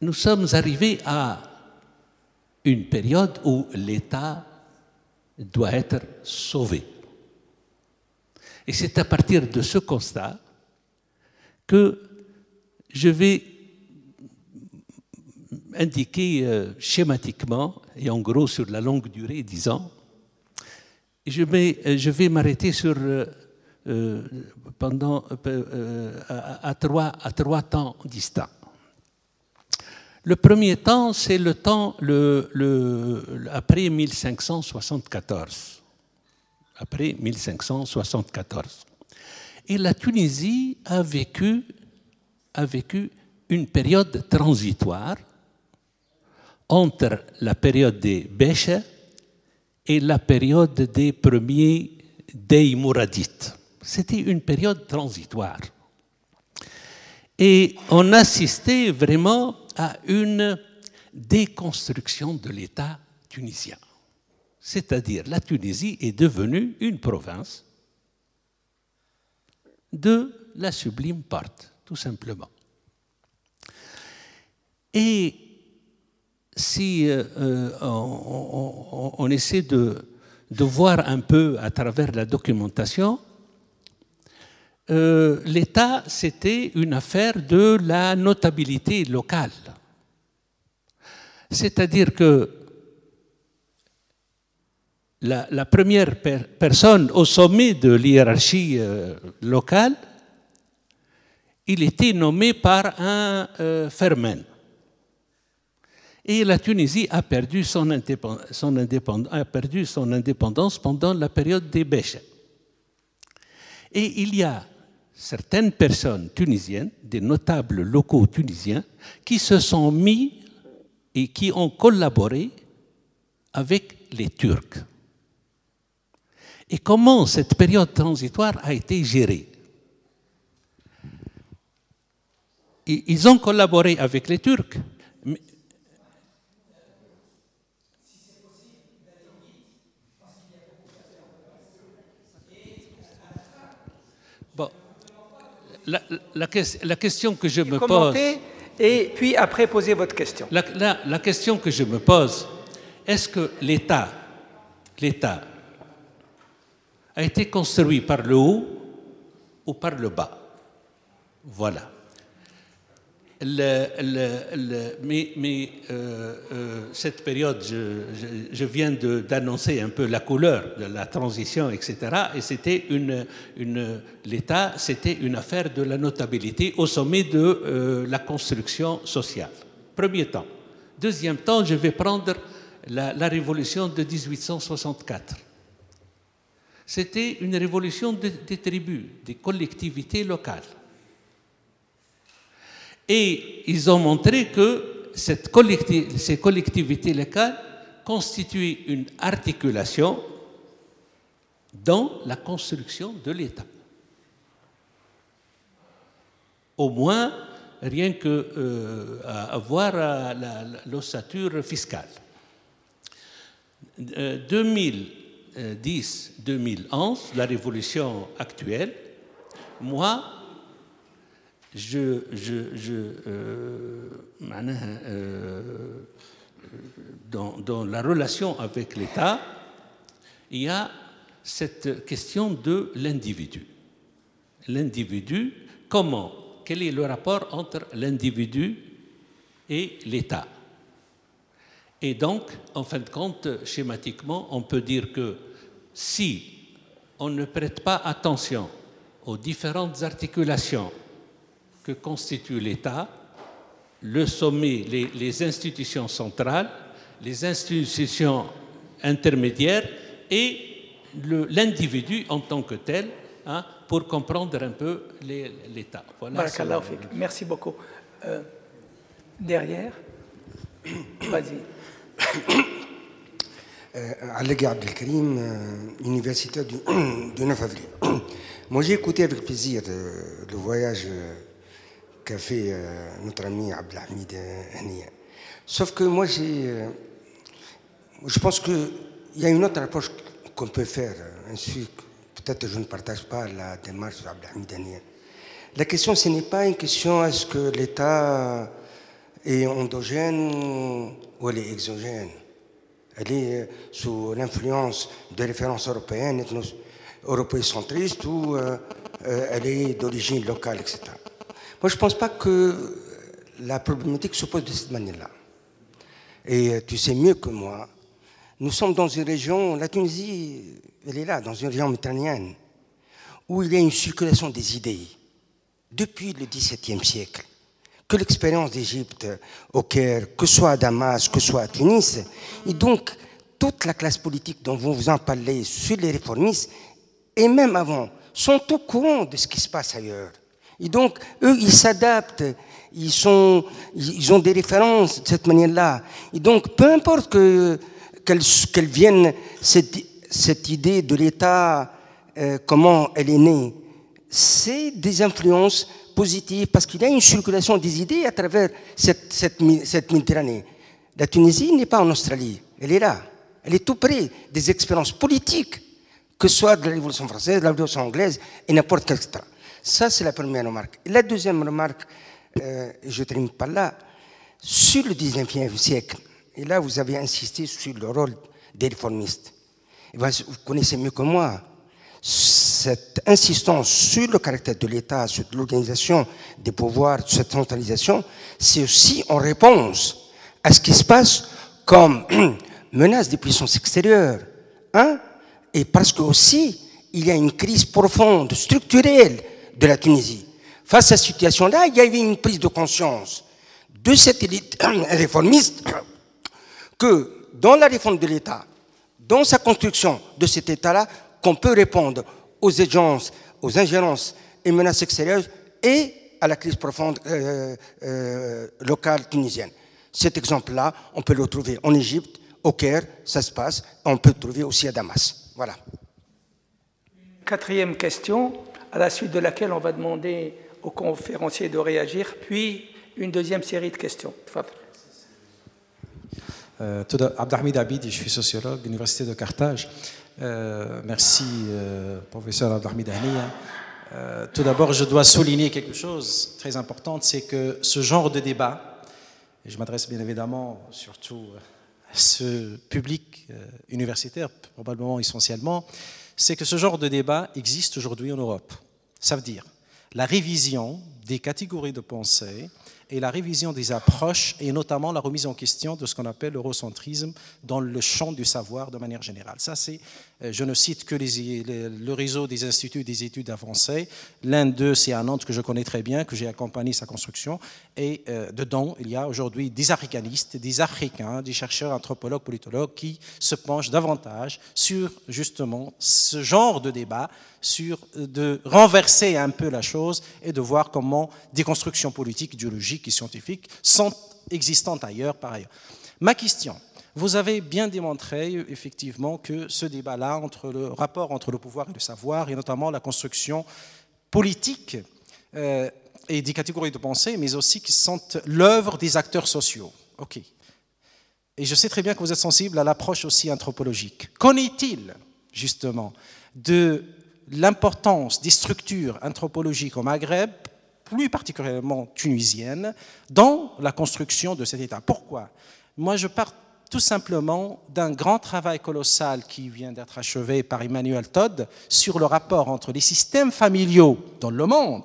nous sommes arrivés à une période où l'État doit être sauvé. Et c'est à partir de ce constat que je vais indiquer schématiquement et en gros sur la longue durée, disons, je vais m'arrêter sur à trois temps distincts. Le premier temps, c'est le temps après 1574. Après 1574. Et la Tunisie a vécu une période transitoire entre la période des Béchers et la période des premiers Deymouradites. C'était une période transitoire. Et on assistait vraiment à une déconstruction de l'État tunisien. C'est-à-dire, la Tunisie est devenue une province de la Sublime Porte, tout simplement. Et si on essaie de voir un peu à travers la documentation, l'État, c'était une affaire de la notabilité locale. C'est-à-dire que la première personne au sommet de l'hiérarchie locale, il était nommé par un fermen. Et la Tunisie a perdu son indépendance pendant la période des Béchas. Et il y a certaines personnes tunisiennes, des notables locaux tunisiens, qui se sont mis et qui ont collaboré avec les Turcs. Et comment cette période transitoire a été gérée? Ils ont collaboré avec les Turcs. Mais bon, la question que je me pose... Et puis après, posez votre question. La question que je me pose, est-ce que l'État a été construit par le haut ou par le bas? Voilà. Cette période, je viens d'annoncer un peu la couleur de la transition, etc. Et c'était l'État, c'était une affaire de la notabilité au sommet de la construction sociale. Premier temps. Deuxième temps, je vais prendre la révolution de 1864. C'était une révolution des tribus, des collectivités locales. Et ils ont montré que ces collectivités locales constituent une articulation dans la construction de l'État. Au moins, rien qu'à voir l'ossature fiscale. 2010-2011, la révolution actuelle, moi, dans la relation avec l'État, il y a cette question de l'individu. L'individu, comment? Quel est le rapport entre l'individu et l'État? Et donc, en fin de compte, schématiquement, on peut dire que si on ne prête pas attention aux différentes articulations que constitue l'État, le sommet, les institutions centrales, les institutions intermédiaires et l'individu en tant que tel, hein, pour comprendre un peu l'État. Voilà. Merci beaucoup. Derrière, vas-y. Alleghi Abdelkarim, universitaire du 9 avril. Moi, j'ai écouté avec plaisir le voyage qu'a fait notre ami Abdelhamid Hania. Sauf que moi, je pense qu'il y a une autre approche qu'on peut faire. Ainsi, peut-être je ne partage pas la démarche d'Abdelhamid Hania. La question, ce n'est pas une question est-ce que l'État est endogène ou elle est exogène. Elle est sous l'influence de références européennes, européocentristes, ou elle est d'origine locale, etc. Moi, je ne pense pas que la problématique se pose de cette manière-là. Et tu sais mieux que moi, nous sommes dans une région, la Tunisie, elle est là, dans une région méditerranéenne, où il y a une circulation des idées depuis le XVIIe siècle. Que l'expérience d'Égypte au Caire, que ce soit à Damas, que ce soit à Tunis, et donc toute la classe politique dont vous en parlez sur les réformistes, et même avant, sont au courant de ce qui se passe ailleurs. Et donc, eux, ils s'adaptent, ils ont des références de cette manière-là. Et donc, peu importe qu'elle vienne, cette idée de l'État, comment elle est née, c'est des influences positives parce qu'il y a une circulation des idées à travers cette Méditerranée. La Tunisie n'est pas en Australie, elle est là. Elle est tout près des expériences politiques, que ce soit de la Révolution française, de la Révolution anglaise et n'importe quelle, etc. Ça, c'est la première remarque. La deuxième remarque, je termine par là, sur le XIXe siècle, et là vous avez insisté sur le rôle des réformistes. Et vous connaissez mieux que moi, cette insistance sur le caractère de l'État, sur l'organisation des pouvoirs, cette centralisation, c'est aussi en réponse à ce qui se passe comme menace des puissances extérieures. Et parce que aussi, il y a une crise profonde, structurelle de la Tunisie. Face à cette situation-là, il y avait une prise de conscience de cette élite réformiste que dans la réforme de l'État, dans sa construction de cet État-là, qu'on peut répondre aux exigences, aux ingérences et menaces extérieures et à la crise profonde locale tunisienne. Cet exemple-là, on peut le trouver en Égypte, au Caire, ça se passe, on peut le trouver aussi à Damas. Voilà. Quatrième question, à la suite de laquelle on va demander aux conférenciers de réagir, puis une deuxième série de questions. Abdelhamid Abidi, je suis sociologue à l'Université de Carthage. Merci, professeur Abdelhamid Hania. Tout d'abord, je dois souligner quelque chose très important, c'est que ce genre de débat, et je m'adresse bien évidemment surtout à ce public universitaire, probablement essentiellement, c'est que ce genre de débat existe aujourd'hui en Europe. Ça veut dire la révision des catégories de pensée et la révision des approches, et notamment la remise en question de ce qu'on appelle l'eurocentrisme dans le champ du savoir de manière générale. Ça, c'est, je ne cite que le réseau des instituts des études avancées. L'un d'eux, c'est à Nantes, que je connais très bien, que j'ai accompagné sa construction. Et dedans, il y a aujourd'hui des africanistes, des Africains, des chercheurs, anthropologues, politologues, qui se penchent davantage sur, justement, ce genre de débat, sur de renverser un peu la chose et de voir comment des constructions politiques, idéologiques et scientifiques sont existantes ailleurs par ailleurs. Ma question, vous avez bien démontré effectivement que ce débat-là, entre le rapport entre le pouvoir et le savoir, et notamment la construction politique et des catégories de pensée, mais aussi qui sont l'œuvre des acteurs sociaux. Ok. Et je sais très bien que vous êtes sensible à l'approche aussi anthropologique. Qu'en est-il justement de l'importance des structures anthropologiques au Maghreb, plus particulièrement tunisiennes, dans la construction de cet État? Pourquoi? Moi, je pars tout simplement d'un grand travail colossal qui vient d'être achevé par Emmanuel Todd sur le rapport entre les systèmes familiaux dans le monde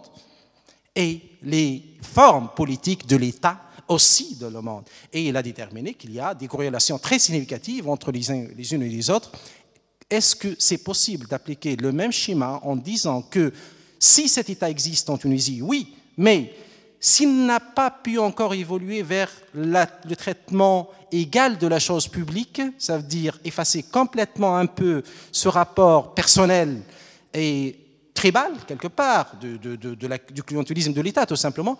et les formes politiques de l'État aussi dans le monde. Et il a déterminé qu'il y a des corrélations très significatives entre les unes et les autres. Est-ce que c'est possible d'appliquer le même schéma en disant que si cet État existe en Tunisie, oui, mais s'il n'a pas pu encore évoluer vers le traitement égal de la chose publique, ça veut dire effacer complètement un peu ce rapport personnel et tribal, quelque part, du clientélisme de l'État, tout simplement,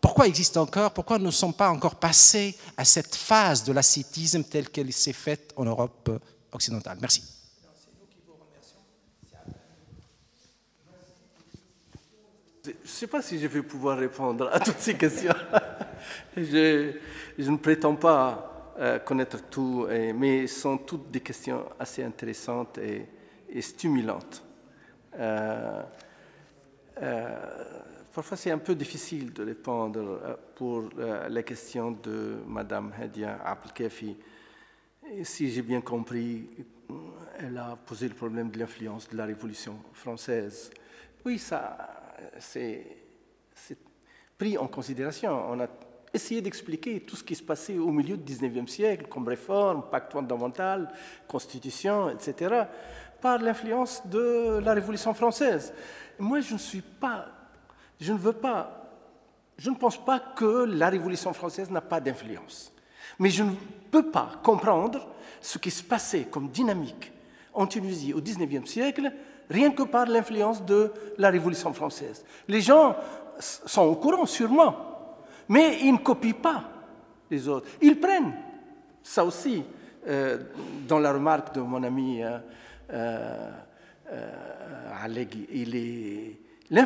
pourquoi existe encore, pourquoi nous ne sommes pas encore passés à cette phase de l'ascétisme telle qu'elle s'est faite en Europe occidentale? Merci. Je ne sais pas si je vais pouvoir répondre à toutes ces questions. Je ne prétends pas connaître tout, mais ce sont toutes des questions assez intéressantes et stimulantes. Parfois, c'est un peu difficile de répondre pour la question de Mme Hadia Abdelkafi. Si j'ai bien compris, elle a posé le problème de l'influence de la Révolution française. Oui, ça... c'est pris en considération. On a essayé d'expliquer tout ce qui se passait au milieu du XIXe siècle, comme réforme, pacte fondamental, constitution, etc., par l'influence de la Révolution française. Moi, je ne pense pas que la Révolution française n'a pas d'influence. Mais je ne peux pas comprendre ce qui se passait comme dynamique en Tunisie au XIXe siècle rien que par l'influence de la Révolution française. Les gens sont au courant, sûrement, mais ils ne copient pas les autres. Ils prennent, ça aussi, dans la remarque de mon ami Alleghi, les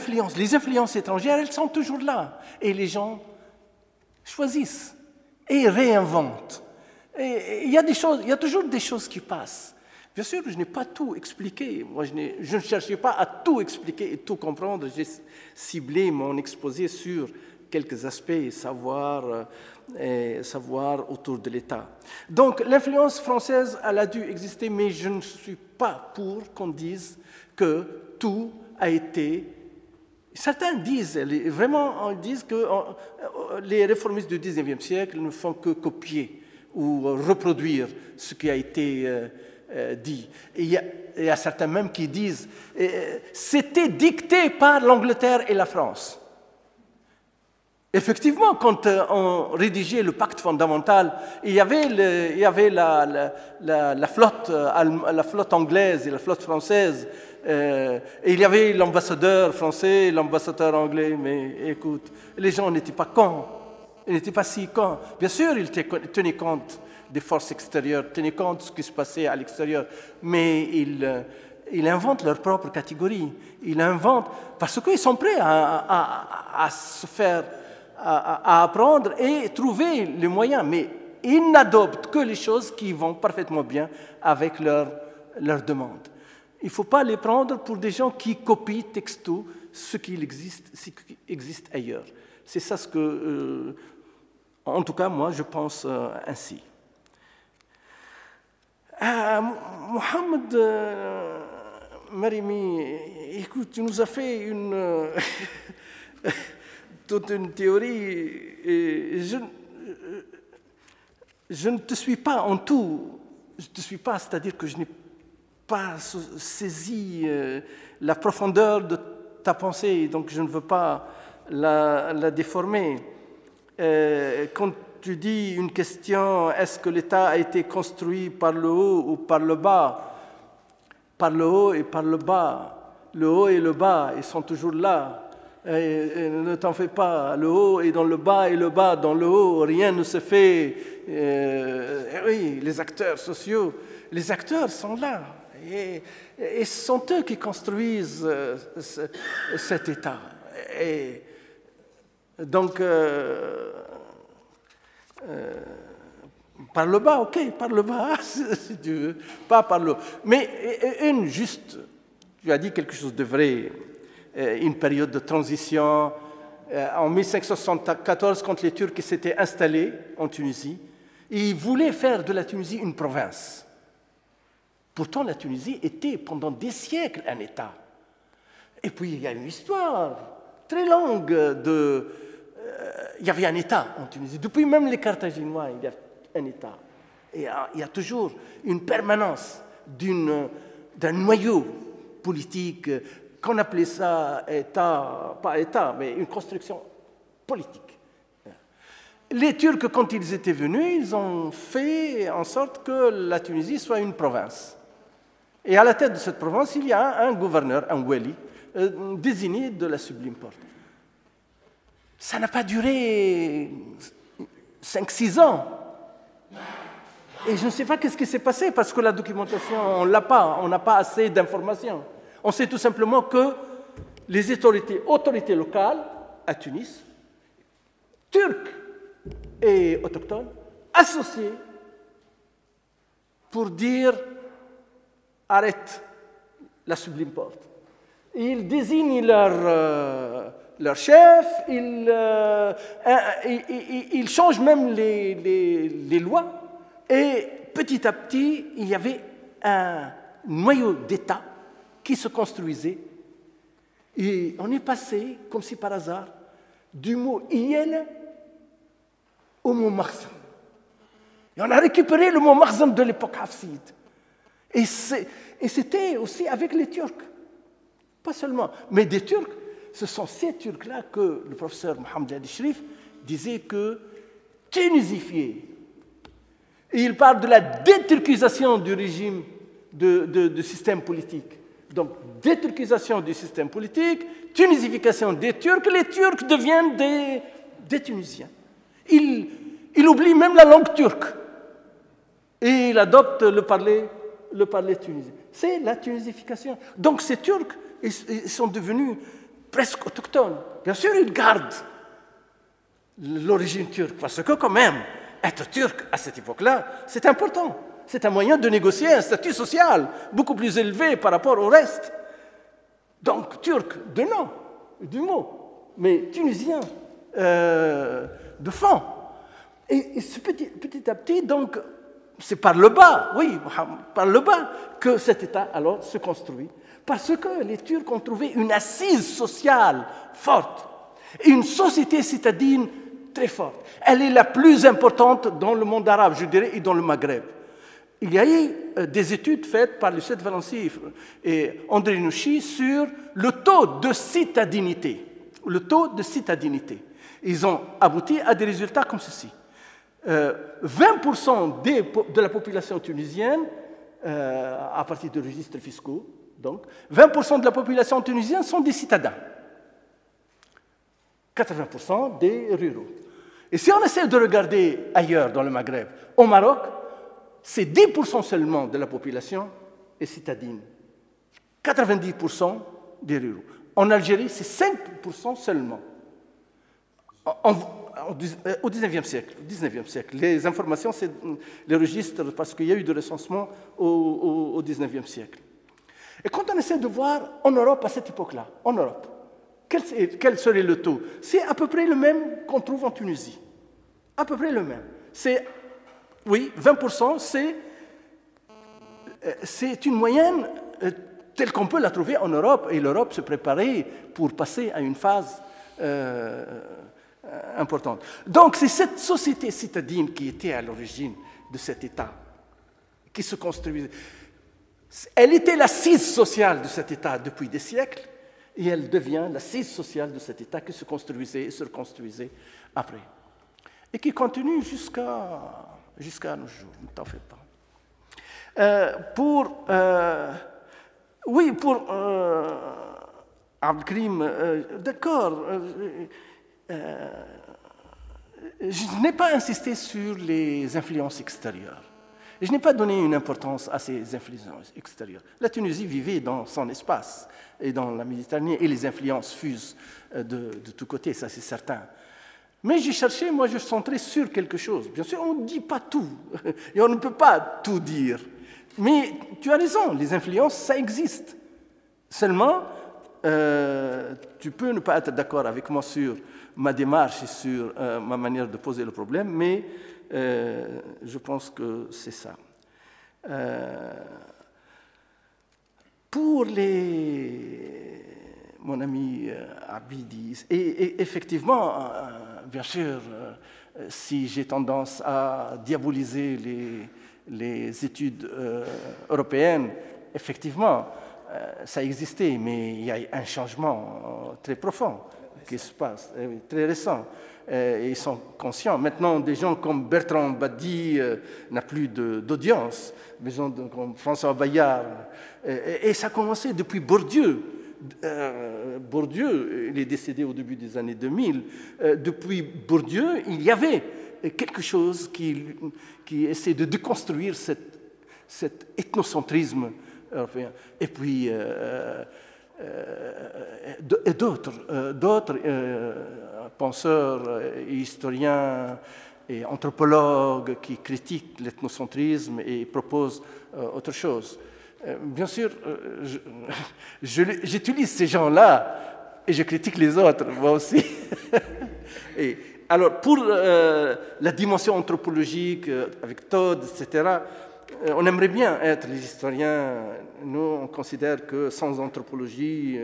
influences étrangères, elles sont toujours là. Et les gens choisissent et réinventent. Et il y a toujours des choses qui passent. Bien sûr, je n'ai pas tout expliqué. Moi, je ne cherchais pas à tout expliquer et tout comprendre. J'ai ciblé mon exposé sur quelques aspects et savoir autour de l'État. Donc l'influence française, elle a dû exister, mais je ne suis pas pour qu'on dise que tout a été... Certains disent, vraiment, disent que les réformistes du XIXe siècle ne font que copier ou reproduire ce qui a été dit. Et il y a certains même qui disent c'était dicté par l'Angleterre et la France. Effectivement, quand on rédigeait le pacte fondamental, il y avait la flotte anglaise et la flotte française. Et il y avait l'ambassadeur français et l'ambassadeur anglais. Mais écoute, les gens n'étaient pas cons. Ils n'étaient pas si cons. Bien sûr, ils tenaient compte des forces extérieures, tenaient compte de ce qui se passait à l'extérieur. Mais ils inventent leur propre catégorie. Ils inventent parce qu'ils sont prêts à se faire... à apprendre et trouver les moyens, mais ils n'adoptent que les choses qui vont parfaitement bien avec leur demande. Il ne faut pas les prendre pour des gens qui copient texto ce qui existe ailleurs. C'est ça ce que, en tout cas, moi, je pense ainsi. Mohamed Marimi, écoute, tu nous as fait toute une théorie, et je ne te suis pas en tout, je ne te suis pas, c'est-à-dire que je n'ai pas saisi la profondeur de ta pensée, donc je ne veux pas la déformer. Quand tu dis une question, est-ce que l'État a été construit par le haut ou par le bas? Par le haut et par le bas. Le haut et le bas, ils sont toujours là. Et ne t'en fais pas, le haut est dans le bas et le bas dans le haut, rien ne se fait. Oui, les acteurs sociaux, les acteurs sont là. Et ce sont eux qui construisent cet État. Et donc, par le bas, ok, par le bas, si tu veux, pas par le haut. Mais tu as dit quelque chose de vrai. Une période de transition. En 1574, quand les Turcs s'étaient installés en Tunisie, ils voulaient faire de la Tunisie une province. Pourtant, la Tunisie était pendant des siècles un État. Et puis, il y a une histoire très longue il y avait un État en Tunisie. Depuis même les Carthaginois, il y a un État. Et il y a toujours une permanence d'un noyau politique, qu'on appelait ça État, pas État, mais une construction politique. Les Turcs, quand ils étaient venus, ils ont fait en sorte que la Tunisie soit une province. Et à la tête de cette province, il y a un gouverneur, un wali, désigné de la Sublime Porte. Ça n'a pas duré 5-6 ans. Et je ne sais pas qu'est-ce qui s'est passé, parce que la documentation, on n'a pas assez d'informations. On sait tout simplement que les autorités locales à Tunis, turques et autochtones, associés pour dire arrête la Sublime Porte. Ils désignent leur chef, ils changent même les lois, et petit à petit, il y avait un noyau d'État qui se construisait. Et on est passé, comme si par hasard, du mot Iyel au mot Makhzen. Et on a récupéré le mot Makhzen de l'époque hafside. Et c'était aussi avec les Turcs. Pas seulement, mais des Turcs. Ce sont ces Turcs-là que le professeur Mohamed Ali Cherif disait que tunisifier. Et il parle de la déturquisation du régime du système politique. Donc, déturquisation du système politique, tunisification des Turcs, les Turcs deviennent des Tunisiens. Il oublie même la langue turque. Et il adopte le parler tunisien. C'est la tunisification. Donc, ces Turcs, ils sont devenus presque autochtones. Bien sûr, ils gardent l'origine turque, parce que quand même, être turc à cette époque-là, c'est important. C'est un moyen de négocier un statut social beaucoup plus élevé par rapport au reste. Donc, turc, de nom, du mot, mais tunisien, de fond. Et petit à petit, donc, c'est par le bas, oui, par le bas, que cet État alors se construit. Parce que les Turcs ont trouvé une assise sociale forte, et une société citadine très forte. Elle est la plus importante dans le monde arabe, je dirais, et dans le Maghreb. Il y a eu des études faites par Lucette Valency et André Nouchi sur le taux de citadinité. Le taux de citadinité. Ils ont abouti à des résultats comme ceci. 20% de la population tunisienne, à partir de registres fiscaux, donc, 20% de la population tunisienne sont des citadins. 80% des ruraux. Et si on essaie de regarder ailleurs dans le Maghreb, au Maroc, c'est 10% seulement de la population est citadine. 90% des ruraux. En Algérie, c'est 5% seulement. Au 19e siècle. Les informations, c'est les registres, parce qu'il y a eu de recensement au 19e siècle. Et quand on essaie de voir en Europe, à cette époque-là, en Europe, quel serait le taux? C'est à peu près le même qu'on trouve en Tunisie. À peu près le même. C'est, oui, 20%, c'est une moyenne telle qu'on peut la trouver en Europe. Et l'Europe se préparait pour passer à une phase importante. Donc, c'est cette société citadine qui était à l'origine de cet État, qui se construisait. Elle était l'assise sociale de cet État depuis des siècles, et elle devient l'assise sociale de cet État qui se construisait et se reconstruisait après. Et qui continue jusqu'à nos jours, ne t'en fais pas. Pour Abdelkrim, d'accord, je n'ai pas insisté sur les influences extérieures. Je n'ai pas donné une importance à ces influences extérieures. La Tunisie vivait dans son espace et dans la Méditerranée, et les influences fusent de tous côtés, ça c'est certain. Mais j'ai cherché, moi je centrais sur quelque chose. Bien sûr, on ne dit pas tout, et on ne peut pas tout dire. Mais tu as raison, les influences, ça existe. Seulement, tu peux ne pas être d'accord avec moi sur ma démarche et sur ma manière de poser le problème, mais je pense que c'est ça. Pour mon ami Abidi, et effectivement, bien sûr, si j'ai tendance à diaboliser les études européennes, effectivement, ça existait, mais il y a un changement très profond qui se passe, très récent. Ils sont conscients. Maintenant, des gens comme Bertrand Badi n'ont plus d'audience, des gens comme François Bayard. Et ça a commencé depuis Bourdieu. Bourdieu, il est décédé au début des années 2000. Depuis Bourdieu, il y avait quelque chose qui essaie de déconstruire cet ethnocentrisme européen. Et puis, d'autres penseurs, historiens et anthropologues qui critiquent l'ethnocentrisme et proposent autre chose. Bien sûr, j'utilise ces gens-là et je critique les autres, moi aussi. Et alors, pour la dimension anthropologique, avec Todd, etc., on aimerait bien être les historiens. Nous, on considère que sans anthropologie,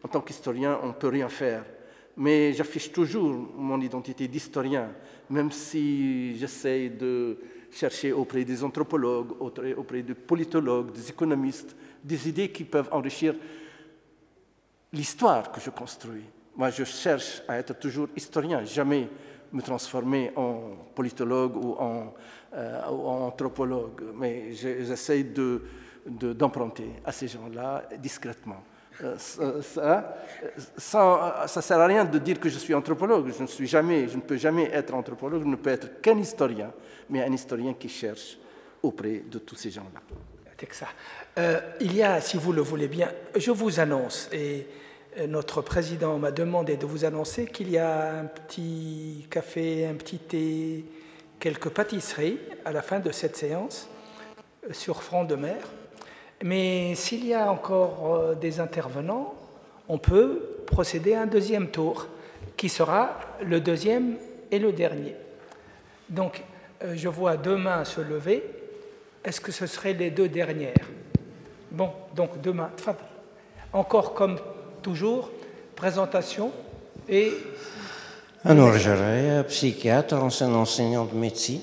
en tant qu'historien, on ne peut rien faire. Mais j'affiche toujours mon identité d'historien, même si j'essaie de chercher auprès des anthropologues, auprès des politologues, des économistes, des idées qui peuvent enrichir l'histoire que je construis. Moi, je cherche à être toujours historien, jamais me transformer en politologue ou en anthropologue. Mais j'essaie d'emprunter à ces gens-là discrètement. Ça ne sert à rien de dire que je suis anthropologue. Je ne peux jamais être anthropologue, je ne peux être qu'un historien, mais un historien qui cherche auprès de tous ces gens-là. Il y a, si vous le voulez bien, je vous annonce, et notre président m'a demandé de vous annoncer qu'il y a un petit café, un petit thé, quelques pâtisseries à la fin de cette séance sur front de mer. Mais s'il y a encore des intervenants, on peut procéder à un deuxième tour. qui sera le deuxième et le dernier. Donc, je vois deux mains se lever. Est-ce que ce seraient les deux dernières? Bon, donc deux mains. Encore comme toujours, présentation et... Alors, je suis psychiatre, ancien enseignant de médecine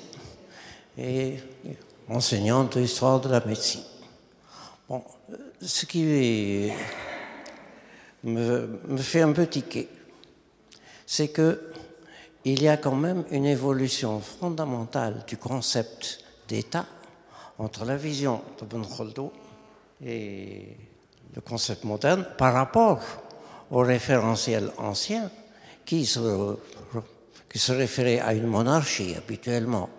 et enseignant d'histoire de la médecine. Bon, ce qui me fait un peu tiquer, c'est qu'il y a quand même une évolution fondamentale du concept d'État entre la vision d'Ibn Khaldun et le concept moderne par rapport au référentiel ancien qui se référait à une monarchie habituellement.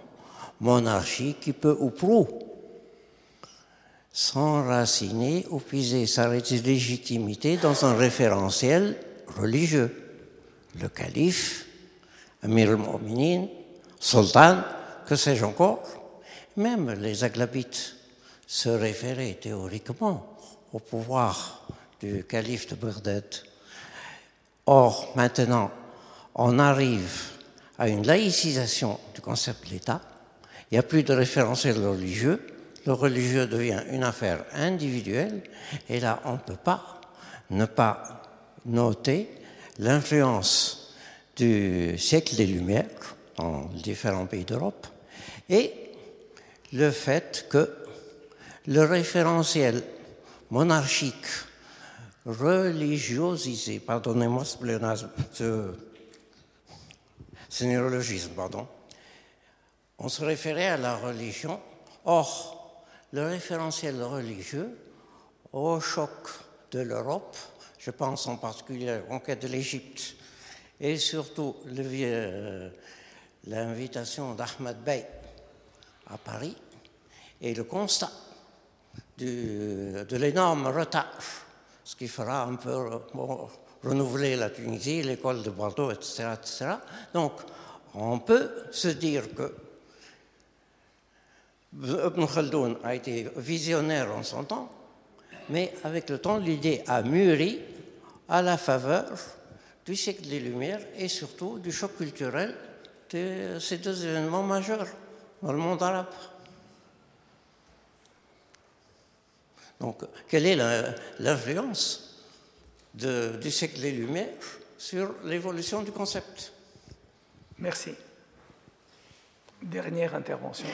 Monarchie qui peut ou prou s'enraciner ou puiser sa légitimité dans un référentiel religieux. Le calife, Amir al-Mu'minin, sultan, que sais-je encore. Même les aghlabites se référaient théoriquement au pouvoir du calife de Bagdad. Or, maintenant, on arrive à une laïcisation du concept de l'État. Il n'y a plus de référentiel religieux. Le religieux devient une affaire individuelle. Et là, on ne peut pas ne pas noter l'influence du siècle des Lumières dans les différents pays d'Europe et le fait que le référentiel monarchique religiosisé, pardonnez-moi ce pléonasme, ce néologisme, pardon, on se référait à la religion. Or, le référentiel religieux, au choc de l'Europe, je pense en particulier à la conquête de l'Égypte et surtout l'invitation d'Ahmed Bey à Paris et le constat de l'énorme retard, ce qui fera un peu renouveler la Tunisie, l'école de Bordeaux, etc., etc. Donc, on peut se dire que Ibn Khaldun a été visionnaire en son temps, mais avec le temps, l'idée a mûri à la faveur du siècle des Lumières et surtout du choc culturel de ces deux événements majeurs dans le monde arabe. Donc, quelle est l'influence du siècle des Lumières sur l'évolution du concept? Merci. Dernière intervention.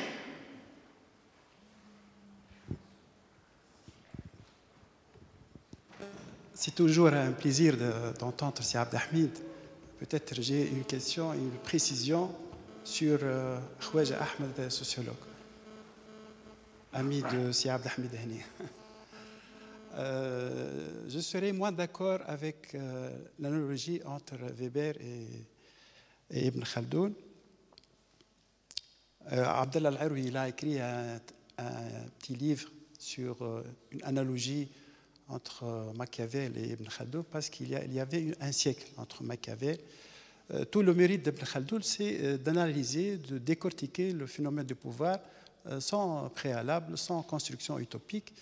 C'est toujours un plaisir d'entendre Si Abdelhamid. Peut-être j'ai une question, une précision sur Khwaja Ahmed, sociologue, ami de Si Abdelhamid Hani. Je serais moins d'accord avec l'analogie entre Weber et Ibn Khaldun. Abdallah Al-Aroui, il a écrit un petit livre sur une analogie entre Machiavel et Ibn Khaldun parce qu'il y avait un siècle entre Machiavel. Tout le mérite d'Ibn Khaldun, c'est d'analyser, de décortiquer le phénomène du pouvoir sans préalable, sans construction utopique,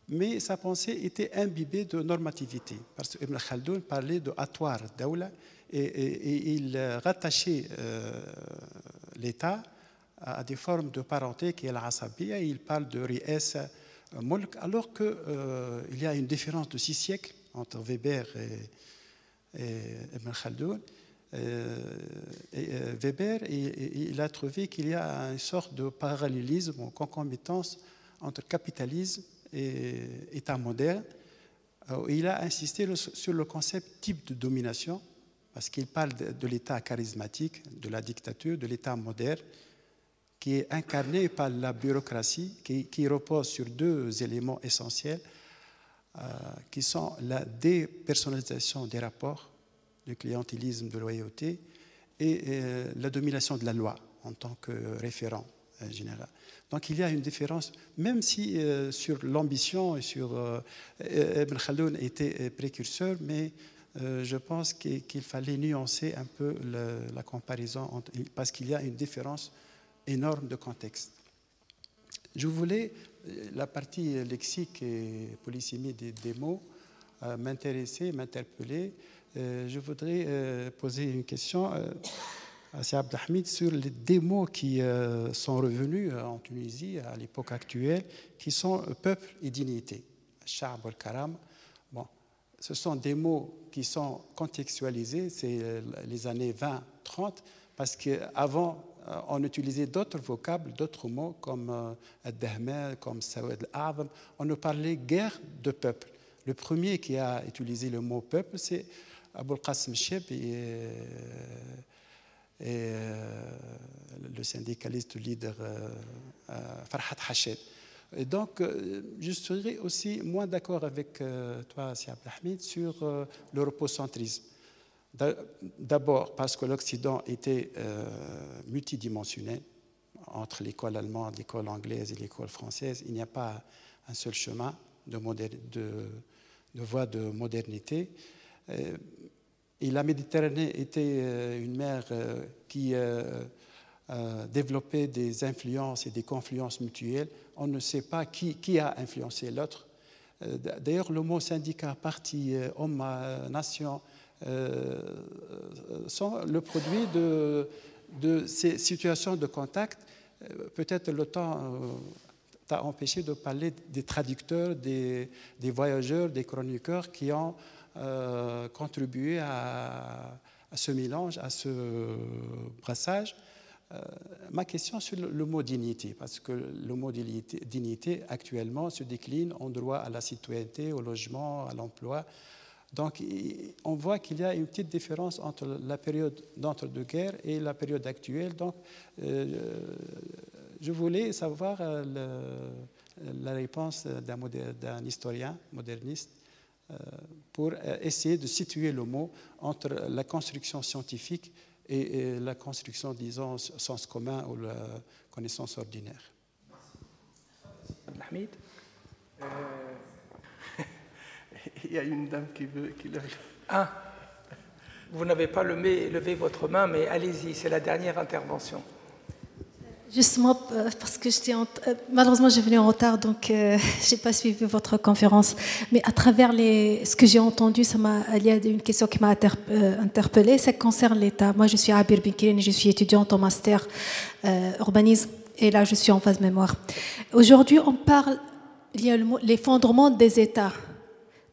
mais sa pensée était imbibée de normativité. Parce qu'Ibn Khaldun parlait de atwar, dawla, et il rattachait l'État à des formes de parenté qui est l'asabiyya. Il parle de ri'asa mulk, alors qu'il y a une différence de 6 siècles entre Weber et Ibn Khaldun. Weber, il a trouvé qu'il y a une sorte de parallélisme ou concomitance entre capitalisme et État moderne. Il a insisté sur le concept type de domination, parce qu'il parle de l'État charismatique, de la dictature, de l'État moderne, qui est incarné par la bureaucratie, qui repose sur 2 éléments essentiels, qui sont la dépersonnalisation des rapports, du clientélisme, de loyauté, et la domination de la loi en tant que référent général. Donc il y a une différence, même si sur l'ambition et sur Ibn Khaldun était précurseur, mais je pense qu'il fallait nuancer un peu la comparaison, parce qu'il y a une différence énorme de contexte. Je voulais, la partie lexique et polysémie des mots, m'intéresser, m'interpeller Je voudrais poser une question à Sir Abdelhamid sur les deux mots qui sont revenus en Tunisie à l'époque actuelle, qui sont peuple et dignité. Sha'b al-Karam. Bon, ce sont des mots qui sont contextualisés, c'est les années 20-30, parce qu'avant, on utilisait d'autres vocables, d'autres mots comme ad-Dahma, comme Sawad al-A'zam. On ne parlait guère de peuple. Le premier qui a utilisé le mot peuple, c'est Abou al-Qasim Cheb et le syndicaliste leader Farhat Hached. Et donc, je serais aussi moins d'accord avec toi, Sir Abdelhamid, sur l'europocentrisme. D'abord parce que l'Occident était multidimensionnel. Entre l'école allemande, l'école anglaise et l'école française, il n'y a pas un seul chemin de voie de modernité. Et la Méditerranée était une mer qui développait des influences et des confluences mutuelles. On ne sait pas qui a influencé l'autre. D'ailleurs, le mot syndicat, parti, homme, nation sont le produit de ces situations de contact. Peut-être le temps t'a empêché de parler des traducteurs, des voyageurs, des chroniqueurs qui ont contribué à ce mélange, à ce brassage. Ma question sur le mot dignité, parce que le mot dignité actuellement se décline en droit à la citoyenneté, au logement, à l'emploi. Donc on voit qu'il y a une petite différence entre la période d'entre-deux-guerres et la période actuelle. Donc je voulais savoir la réponse d'un historien moderniste pour essayer de situer le mot entre la construction scientifique et la construction, disons, sens commun ou la connaissance ordinaire. Abdelhamid, il y a une dame qui lève. Ah, vous n'avez pas levé votre main, mais allez-y, c'est la dernière intervention. Justement, parce que malheureusement, j'ai venu en retard, donc je n'ai pas suivi votre conférence. Mais à travers ce que j'ai entendu, il y a une question qui m'a interpellée, ça concerne l'État. Moi, je suis Abir Benkirin, je suis étudiante en master urbanisme, et là, je suis en phase mémoire. Aujourd'hui, il y a l'effondrement des États,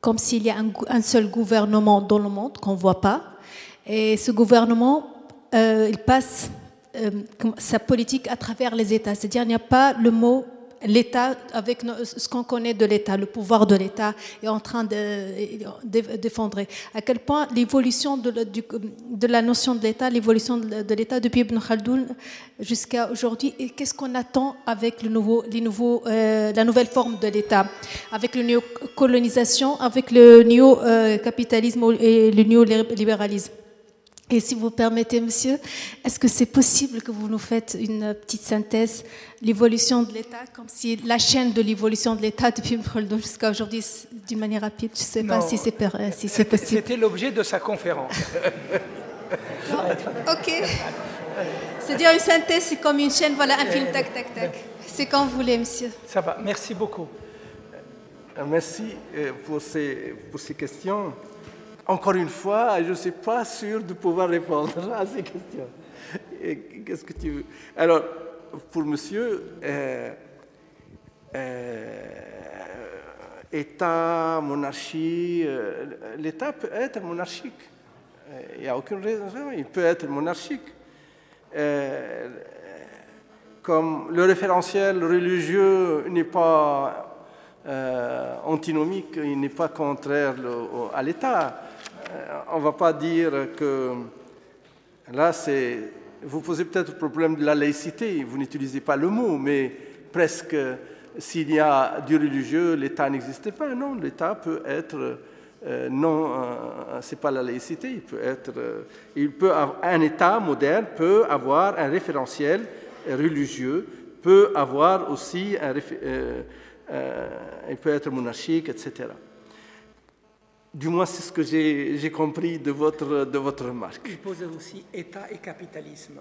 comme s'il y a un seul gouvernement dans le monde qu'on ne voit pas. Et ce gouvernement, il passe sa politique à travers les États. C'est-à-dire qu'il n'y a pas le mot l'État avec ce qu'on connaît de l'État. Le pouvoir de l'État est en train d'effondrer. À quel point l'évolution de la notion de l'État, l'évolution de l'État depuis Ibn Khaldoun jusqu'à aujourd'hui, et qu'est-ce qu'on attend avec la nouvelle forme de l'État, avec la néocolonisation, avec le néo-capitalisme et le néolibéralisme. Et si vous permettez, monsieur, est-ce que c'est possible que vous nous faites une petite synthèse, l'évolution de l'État, comme si la chaîne de l'évolution de l'État depuis Khaldun jusqu'à aujourd'hui, d'une manière rapide, je ne sais pas si c'est possible. C'était l'objet de sa conférence. Ok. C'est-à-dire une synthèse, c'est comme une chaîne, voilà, un film, tac, tac, tac. C'est quand vous voulez, monsieur. Ça va, merci beaucoup. Merci pour ces questions. Encore une fois, je ne suis pas sûr de pouvoir répondre à ces questions. Qu'est-ce que tu veux? Alors, pour monsieur, État, monarchie, l'État peut être monarchique. Il n'y a aucune raison, il peut être monarchique. Comme le référentiel religieux n'est pas antinomique, il n'est pas contraire à l'État. On ne va pas dire que là, vous posez peut-être le problème de la laïcité, vous n'utilisez pas le mot, mais presque s'il y a du religieux, l'État n'existe pas. Non, l'État peut être, c'est pas la laïcité, un État moderne peut avoir un référentiel religieux, peut avoir aussi il peut être monarchique, etc. Du moins, c'est ce que j'ai compris de votre remarque. Il posait aussi État et capitalisme.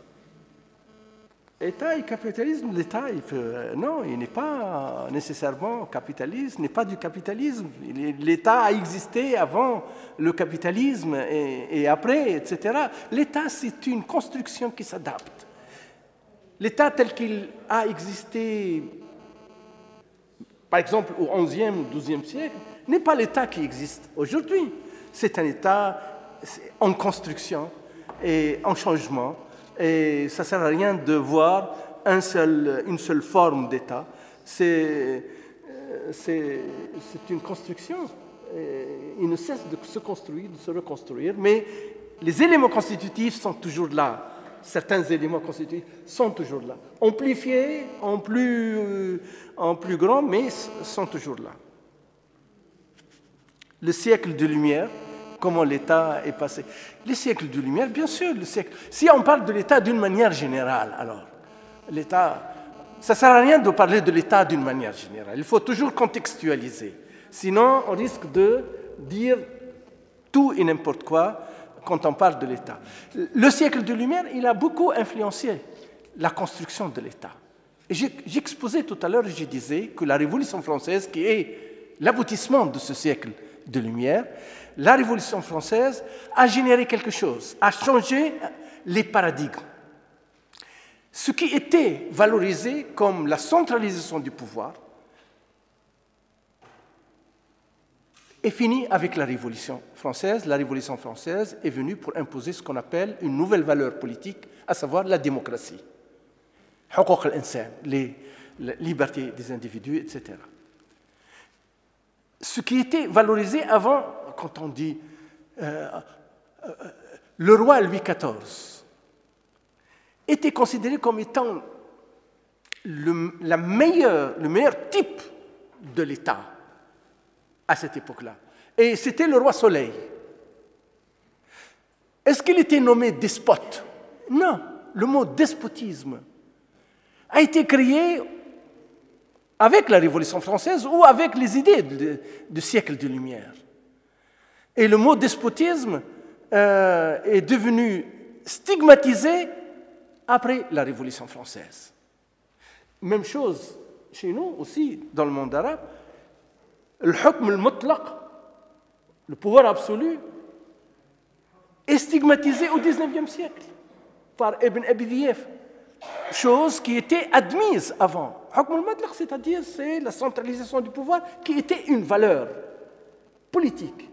État et capitalisme, l'État, non, il n'est pas nécessairement capitaliste, n'est pas du capitalisme. L'État a existé avant le capitalisme et après, etc. L'État, c'est une construction qui s'adapte. L'État tel qu'il a existé, par exemple, au XIe ou XIIe siècle, n'est pas l'État qui existe aujourd'hui. C'est un État en construction et en changement. Et ça ne sert à rien de voir une seule forme d'État. C'est une construction. Il ne cesse de se construire, de se reconstruire, mais les éléments constitutifs sont toujours là. Certains éléments constitutifs sont toujours là. Amplifiés, en plus grand, mais sont toujours là. Le siècle de lumière, comment l'État est passé. Les siècles de lumière, bien sûr, si on parle de l'État d'une manière générale, alors, l'État, ça ne sert à rien de parler de l'État d'une manière générale. Il faut toujours contextualiser. Sinon, on risque de dire tout et n'importe quoi quand on parle de l'État. Le siècle de lumière, il a beaucoup influencé la construction de l'État. Et j'exposais tout à l'heure, je disais que la Révolution française, qui est l'aboutissement de ce siècle de lumière, la Révolution française a généré quelque chose, a changé les paradigmes. Ce qui était valorisé comme la centralisation du pouvoir est fini avec la Révolution française. La Révolution française est venue pour imposer ce qu'on appelle une nouvelle valeur politique, à savoir la démocratie. La liberté des individus, etc. Ce qui était valorisé avant, quand on dit le roi Louis XIV, était considéré comme étant le meilleur type de l'État à cette époque-là. Et c'était le roi Soleil. Est-ce qu'il était nommé despote? Non. Le mot despotisme a été créé avec la Révolution française ou avec les idées du siècle de lumière. Et le mot despotisme est devenu stigmatisé après la Révolution française. Même chose chez nous aussi, dans le monde arabe. Le hukm al-mutlaq, le pouvoir absolu, est stigmatisé au XIXe siècle par Ibn Abi Dhiyaf. Chose qui était admise avant. Hukm al-mutlaq, c'est-à-dire c'est la centralisation du pouvoir qui était une valeur politique.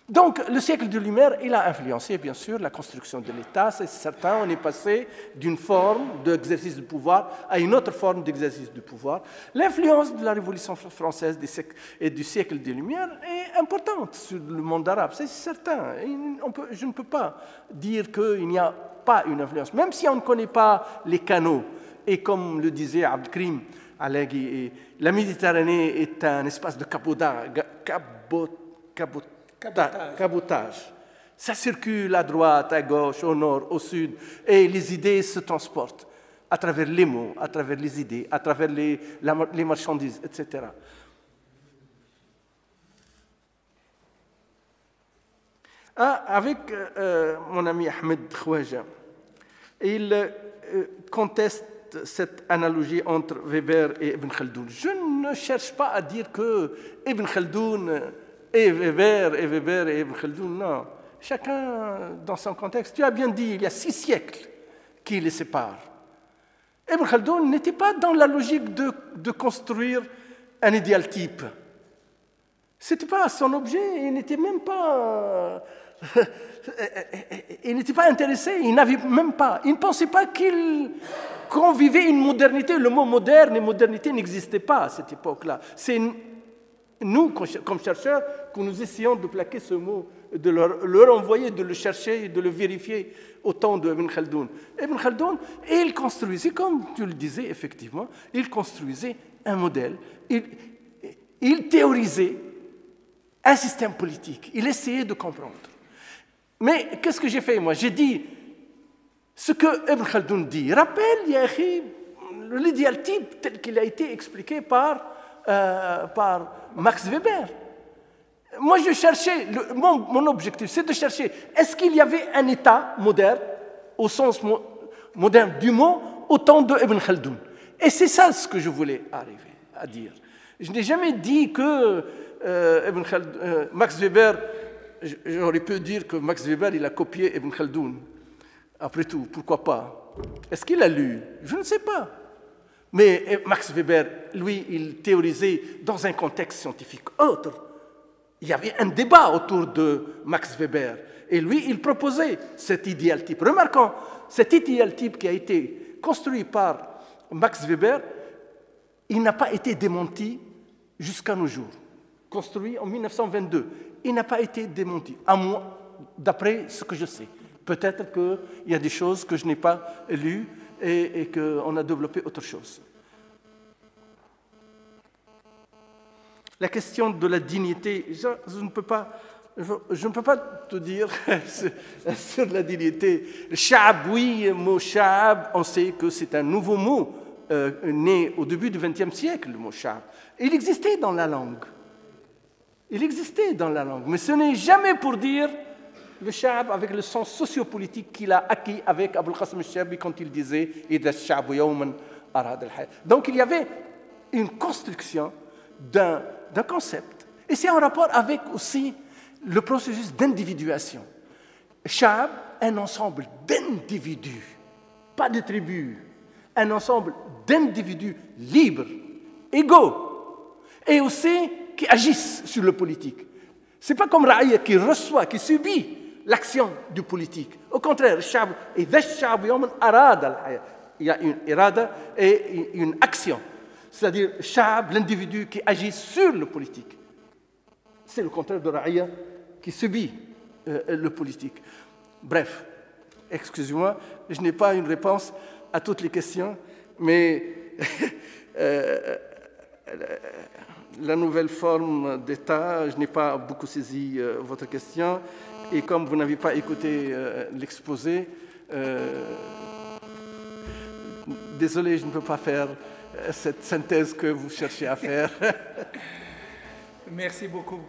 Donc, le siècle de lumière, il a influencé, bien sûr, la construction de l'État. C'est certain, on est passé d'une forme d'exercice de pouvoir à une autre forme d'exercice de pouvoir. L'influence de la Révolution française et du siècle des Lumières est importante sur le monde arabe, c'est certain. Je ne peux pas dire qu'il n'y a pas une influence, même si on ne connaît pas les canaux. Et comme le disait Abdelkrim Alaghi, la Méditerranée est un espace de cabotage. Ça circule à droite, à gauche, au nord, au sud, et les idées se transportent à travers les mots, à travers les idées, à travers les marchandises, etc. Avec mon ami Ahmed Khwaja, il conteste cette analogie entre Weber et Ibn Khaldoun. Je ne cherche pas à dire que Ibn Khaldoun et Weber et Ibn Khaldoun, non. Chacun dans son contexte. Tu as bien dit, il y a 6 siècles qui les séparent. Ibn Khaldoun n'était pas dans la logique de construire un idéal type. Ce n'était pas son objet, il n'était même pas... il n'était pas intéressé, il n'avait même pas... Il ne pensait pas qu'on vivait une modernité. Le mot moderne et modernité n'existait pas à cette époque-là. C'est nous, comme chercheurs, que nous essayons de plaquer ce mot, de leur envoyer, de le chercher, de le vérifier au temps de Ibn Khaldoun. Ibn Khaldoun, il construisait, comme tu le disais, effectivement, il construisait un modèle, il théorisait un système politique, il essayait de comprendre. Mais qu'est-ce que j'ai fait, moi? J'ai dit ce que Ibn Khaldoun dit. Rappelle, Yahi, l'idéal type tel qu'il a été expliqué par Max Weber. Moi, je cherchais, mon objectif, c'est de chercher, est-ce qu'il y avait un État moderne, au sens moderne du mot, au temps de Ibn Khaldoun. Et c'est ça ce que je voulais arriver à dire. Je n'ai jamais dit que Max Weber, j'aurais pu dire que Max Weber, il a copié Ibn Khaldoun. Après tout, pourquoi pas? Est-ce qu'il a lu? Je ne sais pas. Mais Max Weber, lui, il théorisait dans un contexte scientifique autre. Il y avait un débat autour de Max Weber. Et lui, il proposait cet idéal type. Remarquons, cet idéal type qui a été construit par Max Weber, il n'a pas été démenti jusqu'à nos jours. Construit en 1922. Il n'a pas été démenti, à moi, d'après ce que je sais. Peut-être qu'il y a des choses que je n'ai pas lues et qu'on a développé autre chose. La question de la dignité, je ne peux pas te dire sur la dignité. Sha'ab, oui, le mot Sha'ab, on sait que c'est un nouveau mot né au début du XXe siècle, le mot Sha'ab. Il existait dans la langue. Il existait dans la langue, mais ce n'est jamais pour dire le Sha'ab avec le sens sociopolitique qu'il a acquis avec Abul Qasim al-Shabi quand il disait « Ida al-Sha'bu yawman arad al-hayat ». Donc il y avait une construction d'un concept. Et c'est en rapport avec aussi le processus d'individuation. Sha'ab, un ensemble d'individus, pas de tribus, un ensemble d'individus libres, égaux, et aussi qui agissent sur le politique. Ce n'est pas comme Ra'iyya qui reçoit, qui subit l'action du politique. Au contraire, il y a une irada et une action. C'est-à-dire, l'individu qui agit sur le politique. C'est le contraire de Ra'iyya qui subit le politique. Bref, excusez-moi, je n'ai pas une réponse à toutes les questions, mais la nouvelle forme d'État, je n'ai pas beaucoup saisi votre question, et comme vous n'avez pas écouté l'exposé, désolé, je ne peux pas faire cette synthèse que vous cherchez à faire. Merci beaucoup.